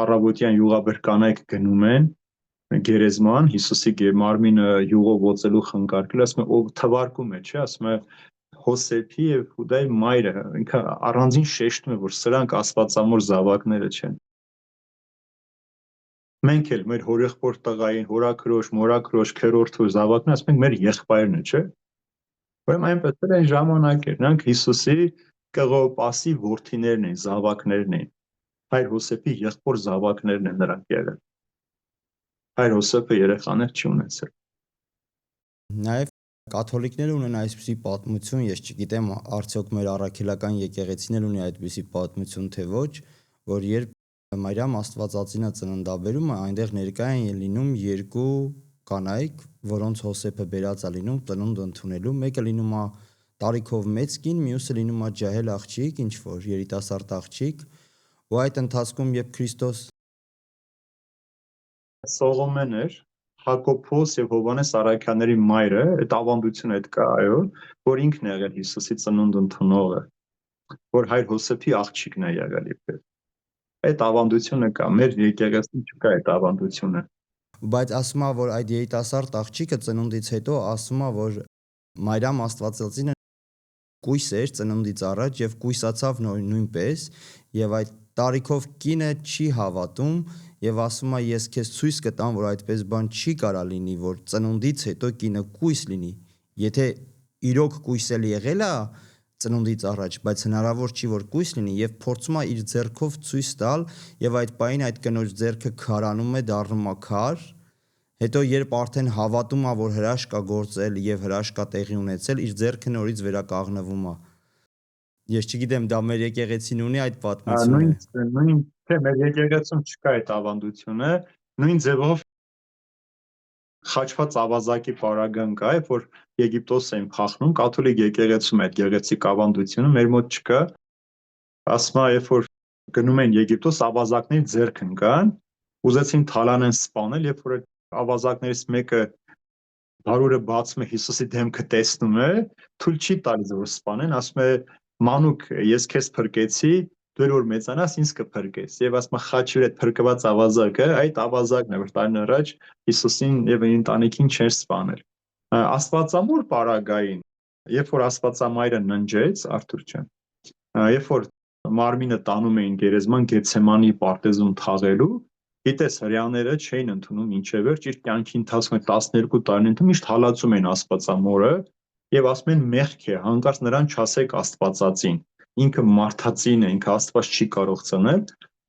առավոտյան յուղաբեր կանայք գնում են գերեզման, Հիսուսի մարմինը յուղով ոտելու խնկարկել, ասում է ով թվարկում է, չէ, ասում է Հոսեփի եւ Հուդայի մայրը, ինքը առանձին շեշտում է, որ սրանք Աստվածամոր զավակները չեն։ Մենք էլ մեր հորեղբոր տղային, հորաքրոջ, մորաքրոջ, քերորդու զավակն ասում ենք մեր եղբայրն է, չէ։ Ուրեմն այնպես էր այն ժամանակ էր, նրանք Հիսուսի Կղոպասի որդիներն են, զավակներն են։ Հայր Հոսեփի եղբոր զավակներն են նրանք եղել։ Հայր Հոսեփը երեխաներ չի ունեցել։
Նաև Կաթոլիկները ունեն այսպիսի պատմություն, ես չգիտեմ արդյոք մեր առաքելական եկեղեցին ունի այդպիսի պատմություն թե ոչ, որ երբ Մարիամ Աստվածածինը ծննդաբերում է, այնտեղ ներկա են լինում երկու կանայք, որոնց Հոսեփը բերած է լինում ծնունդ ընդունելու, մեկը լինում է տարիքով մեծ կին, մյուսը լինում է ջահել աղջիկ, ինչ որ երիտասարդ աղջիկ, ու այդ ընթացքում երբ Քրիստոս
Սողոմեն էր, Հակոբոս եւ Հովանես Արաքյանների մայրը, այդ ավանդությունը այդ կա, այո, որ ինքն է եղել Հիսուսի ծնունդ ընդունողը, որ հայր Հոսեփի աղջիկն է եղել իբր։ Այդ ավանդությունը կա, մեր եկեղեցին չկա այդ ավանդությունը։
բայց ասում է, որ այդ երիտասարդ աղջիկը ծնունդից հետո ասում է, որ Մարիամ Աստվածածինը կույս էր ծնունդից առաջ եւ կույսացավ նույնպես եւ այդ տարիքով կինը չի հավատում եւ ասում է ես քեզ ցույց կտամ որ այդպես բան չի կարա լինի որ ծնունդից հետո կինը կույս լինի եթե իրոք կույսել եղել է ծնունդից առաջ բայց հնարավոր չի որ կույս լինի եւ փորձում է իր ձեռքով ցույց տալ եւ այդ պահին այդ կնոջ ձեռքը քարանում է դառնում է քար հետո երբ արդեն հավատում է որ հրաշք կա գործել եւ հրաշք կա տեղի ունեցել իր ձեռքը նորից վերակաղնվում է ես չգիտեմ դա մեր եկեղեցին ունի այդ պատմությունը
Նույն թե մեր եկեղեցում չկա այդ ավանդությունը նույն ձևով խաչված ավազակի պարագան կա երբ որ Եգիպտոս են փախնում կաթոլիկ եկեղեցում այդ գեղեցիկ ավանդությունը մեր մոտ չկա ասում է երբ որ գնում են Եգիպտոս ավազակների ձեռք ընկան ուզեցին թալանեն սպանել երբ որ ավազակներից մեկը բարուրը բացում է Հիսուսի դեմքը տեսնում է թույլ չի տալիս որ սպանեն ասում է մանուկ ես քեզ փրկեցի դու որ մեծանաս ինձ կփրկես եւ ասում է խաչի վրա փրկված ավազակը այդ ավազակն է որ տարին առաջ Հիսուսին եւ իր ընտանիքին չէր սպանել Աստվածամոր պարագային երբ որ Աստվածամայրը ննջեց Արթուր ջան երբ որ մարմինը տանում էին գերեզման Գեթսեմանի պարտեզում թաղելու գիտես հрьяաները չէին ընդունում ինչեւ էր իր կյանքի ընթացքում 12 տարին ընթում միշտ հալածում էին Աստվածամորը եւ ասում են մեղք է հանկարծ նրան չասեք Աստվածածին ինքը մարդածին է ինքը Աստված չի կարող ծնել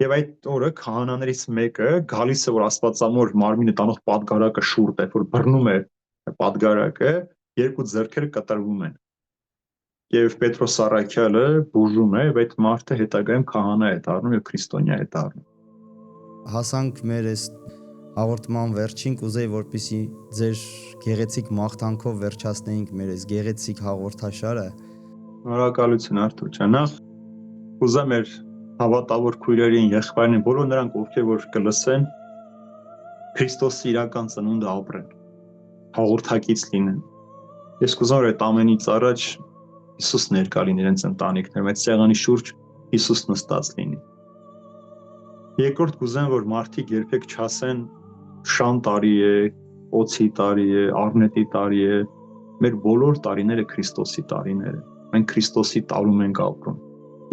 եւ այդ օրը քահանաներից մեկը գալիս է որ Աստվածամոր մարմինը տանող պատգարակը շուրջ է որ բռնում է պատգարակը երկու ձեռքերը կտրվում են եւ Պետրոս Սարաքյալը բուժում է եւ այդ մարդը հետագայում քահանա է դառնում եւ քրիստոնյա է դառնում
հասանք մեր այս հաղորդման վերջին կուզեի որպեսի ձեր գեղեցիկ մաղթանքով վերջացնեինք մեր այս գեղեցիկ հաղորդաշարը
Շնորհակալություն Արթուր ջան նախ ուզեմ մեր հավատավոր քույրերին եղբայրներին բոլոր նրանք ովքեր որ կլսեն Քրիստոսի իրական ծնունդը ապրեն հաղորդակից լինեն ես կուզեմ որ այդ ամենից առաջ Հիսուս ներկա լինի իրենց ընտանիքներում այդ սեղանի շուրջ Հիսուս նստած լինի Երկրորդ կուզեմ որ մարդիկ երբեք չասեն շան տարի է, օցի տարի է, արնետի տարի է, մեր բոլոր տարիները Քրիստոսի տարիներ են։ Մենք Քրիստոսի տարում ենք ապրում։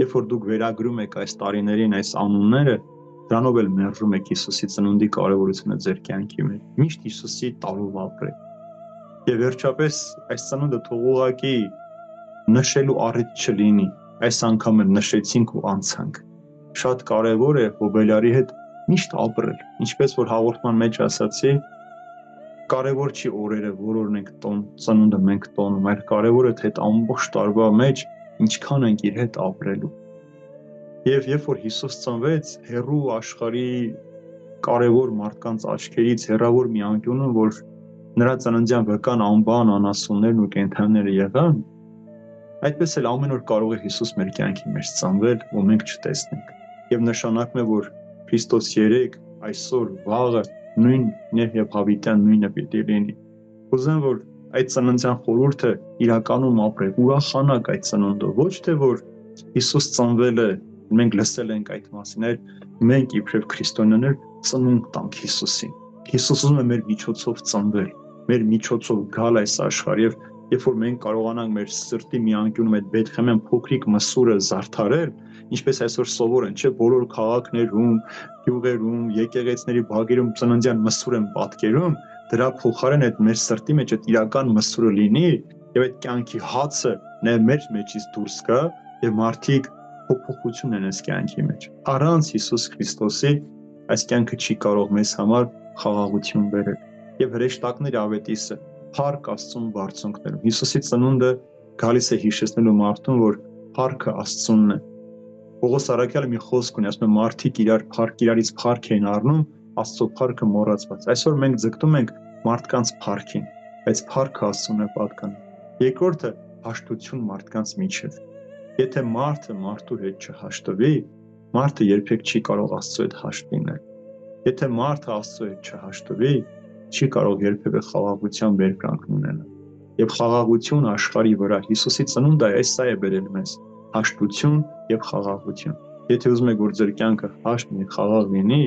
Երբ որ դուք վերագրում եք այս տարիներին այս անունները, դրանով էլ մերժում եք Հիսուսի ծնունդի կարևորությունը ձեր կյանքի մեջ։ Միշտ Հիսուսի տարով ապրեք։ Եվ վերջապես այս ծնունդը թող ուղղակի նշելու առիթ չլինի։ Այս անգամ էլ նշեցինք ու անցանք։ Շատ կարևոր է հոբելյարի հետ միշտ ապրել, ինչպես որ հաղորդման մեջ ասացի, կարևոր չի օրերը, որորն ենք տոն, ծնունդը մենք տոնում, այլ կարևորը թե այդ ամբողջ տարվա մեջ ինչքան ենք իր հետ ապրելու։ Եվ երբ որ Հիսուս ծնվեց, հեռու աշխարհի կարևոր մարդկանց աչքերից հեռավոր մի անկյունում, որ նրա ծննդյան վկան անբան անասուններն ու կենդանիները եղան, այդպես էլ ամեն օր կարող է Հիսուս մեր կյանքի մեջ ծնվել ու մենք չտեսնենք։ Եվ նշանակում է, որ Քրիստոս երեք, այսօր, վաղը նույնն է եւ հավիտյան նույնը պիտի լինի։ Ուզեմ որ այդ ծննդյան խորհուրդը իրականում ապրեք, ուրախանաք այդ ծնունդով, ոչ թե որ Հիսուս ծնվել է, մենք լսել ենք այդ մասին, այլ մենք իբրև քրիստոնյաներ ծնունդ տանք Հիսուսին։ Հիսուս ուզում է մեր միջոցով ծնվել, մեր միջոցով գալ այս աշխարհ եւ երբ որ մենք կարողանանք մեր սրտի մի անկյունում այդ Բեթլեհեմյան փոքրիկ մսուրը զարդարել, ինչպես այսօր սովոր են, չէ, բոլոր քաղաքներում, գյուղերում, եկեղեցիների բակերում ծննդյան մսուր են պատկերում, դրա փոխարեն այդ մեր սրտի մեջ այդ իրական մսուրը լինի եւ այդ կյանքի հացը մեր մեջից դուրս գա եւ մարդիկ փոփոխություն են այս կյանքի մեջ։ Առանց Հիսուս Քրիստոսի այս կյանքը չի կարող մեզ համար խաղաղություն բերել։ Եվ հրեշտակների ավետիսը փառք Աստծուն բարձունքներում։ Հիսուսի ծնունդը գալիս է հիշեցնելու մարդուն, որ փառքը Աստծունն է։ Պողոս առաքյալը մի խոսք ունի, ասում է մարդիկ իրարից փառք են առնում, Աստծո փառքը մոռացված։ Այսօր մենք ձգտում ենք մարդկանց փառքին, բայց փառքը Աստծուն է պատկանում։ Երկրորդը հաշտություն մարդկանց միջև։ Եթե մարդը մարդու հետ չհաշտվի, մարդը երբեք չի կարող Աստծո հետ հաշտ լինել։ Եթե մարդը Աստծո հետ չհաշտվի, չի կարող երբևէ խաղաղության բերկրանք ունենալ։ Եվ խաղաղություն աշխարհի վրա Հիսուսի ծնունդը այս է բերել մեզ՝ հաշտություն եւ խաղաղություն։ Եթե ուզում եք, որ ձեր կյանքը հաշտ լինի, խաղաղ լինի,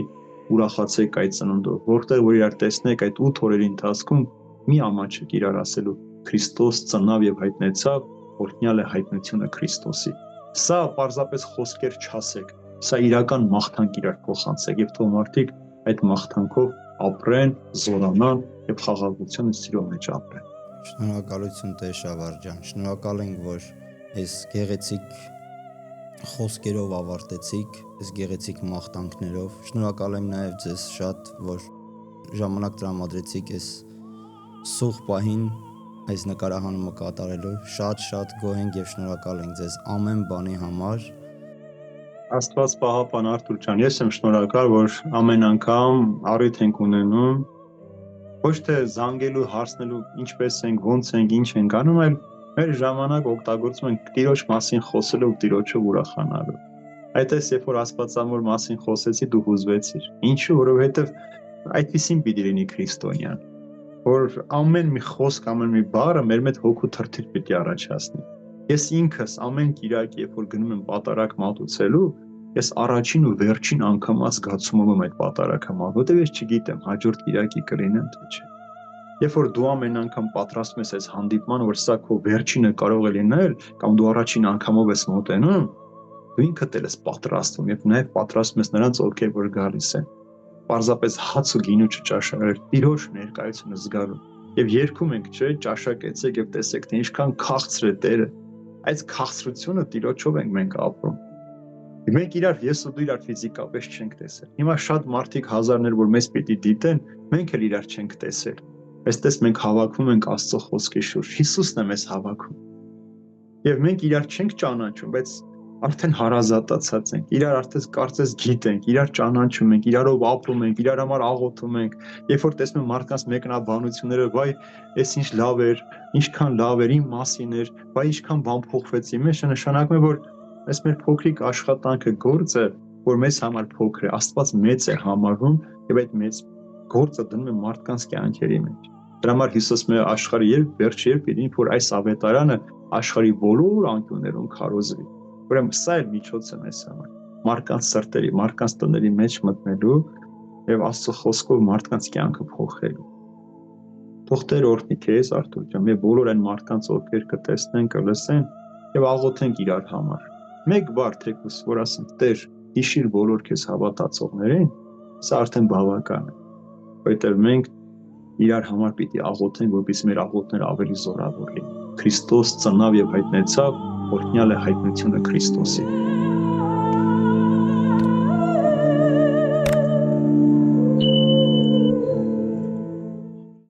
ուրախացեք այդ ծնունդով, որտեղ որ իրար տեսնեք այդ 8 օրերի ընթացքում, մի ամաչեք իրար ասելու Քրիստոս ծնավ եւ հայտնեցավ, օրհնյալ է հայտնությունը Քրիստոսի։ Սա պարզապես խոսքեր չասեք, սա իրական մաղթանք իրար փոխանցեք եւ թող մարդիկ այդ մաղթանքով ապրեն, զորանան եւ խաղաղությունը սիրո մեջ ապրեն։
Շնորհակալություն Տեր Շավարժ ջան, շնորհակալ ենք, որ այս գեղեցիկ խոսքերով ավարտեցիք, այս գեղեցիկ մաղթանքներով։ Շնորհակալ եմ նաև ձեզ շատ, որ ժամանակ տրամադրեցիք այս սուղ պահին այս նկարահանումը կատարելու։ Շատ գոհ ենք եւ շնորհակալ ենք ձեզ ամեն բանի համար։
Աստված պահապան Արթուր ջան, ես եմ շնորհակալ, որ ամեն անգամ առիթ ենք ունենում ոչ թե զանգելու, հարցնելու ինչպես ենք, ոնց ենք, ինչ ենք անում, այլ մեր ժամանակ օգտագործում ենք Տիրոջ մասին խոսելով, Տիրոջով ուրախանալու։ Այդպես երբ որ Աստվածամոր մասին խոսեցի, դու հուզվեցիր։ Ինչու? Որովհետև այդպեսին պիտի լինի քրիստոնյան, որ ամեն մի խոսք, ամեն մի բառը մեր մեջ հոգու թրթիռ պիտի առաջացնի։ Ես ինքս ամեն Կիրակ, երբ որ գնում եմ պատարակ մատուցելու, ես առաջին ու վերջին անգամած զգացում եմ այդ պատարակը մալ, որտեղ ես չգիտեմ հաջորդ Կիրակի կլինեմ թե չէ։ Երբ որ դու ամեն անգամ պատրաստում ես այս հանդիպմանը, որ սա քո վերջինը կարող է լինել, կամ դու առաջին անգամով ես մոտենում, դու ինքդ ես պատրաստվում եւ նաեւ պատրաստում ես նրանց, ովքեր որ գալիս են։ Պարզապես հաց ու գինու չճաշակել, Տիրոջ ներկայությունը զգալու։ Եվ երգում ենք, չէ, ճաշակեցեք եւ տեսեք, թե ինչքան քաղցր է Տերը։ Այս քաղցրությունը Տիրոջով ենք մենք ապրում։ Մենք ես ու դու իրար ֆիզիկապես չենք տեսել։ Հիմա շատ մարդիկ հազարներ որ մեզ պիտի դիտեն, մենք էլ իրար չենք տեսել։ Այստես մենք հավաքվում ենք Աստծո խոսքի շուրջ։ Հիսուսն է մեզ հավաքում։ Եվ մենք իրար չենք ճանաչում, բայց արդեն հարազատացած ենք։ Իրար արդեն կարծես գիտենք, իրար ճանաչում ենք, իրարով ապրում ենք, իրար համար աղոթում ենք։ Երբ որ տեսնում ենք մարդկանց մեկնաբանությունները, վայ, այս ինչ լավ էր, ինչքան լավ էր, իմ մասին էր, վայ, ինչքան բան փոխվեց իմ մեջ, նշանակում է, որ այս մեր փոքրիկ աշխատանքը, գործը, որ մեզ համար փոքր է, Աստված մեծ է համարում եւ այդ մեծ գործը դնում է մարդկանց կյանքերի մեջ։ Դրա համար Հիսուս մեր աշխարհի երբ պիտի որ այս ավետարանը աշխարհի բոլոր անկյուններում քարոզվի։ Ուրեմն սա է միջոցը մեզ համար։ Մարդկանց սրտերի, մարդկանց տների մեջ մտնելու եւ Աստծո խոսքով մարդկանց կյանքը փոխելու։ Թող Տեր օրհնի քեզ Արթուր ջան, եւ բոլոր այն մարդկանց, ովքեր կտեսնեն, կլսեն եւ աղոթենք իրար համար։ Մեկ բառ թեկուս, որ ասենք Տեր, հիշիր բոլոր քեզ հավատացողներին, սա արդեն բավական է։ Որտեղ մենք իրար համար պիտի աղոթենք, որպեսզի մեր աղոթները ավելի զորավոր լինեն։ Քրիստոս ծնավ եւ հայտնեցավ, օրհնյալ է հայտնությունը Քրիստոսի։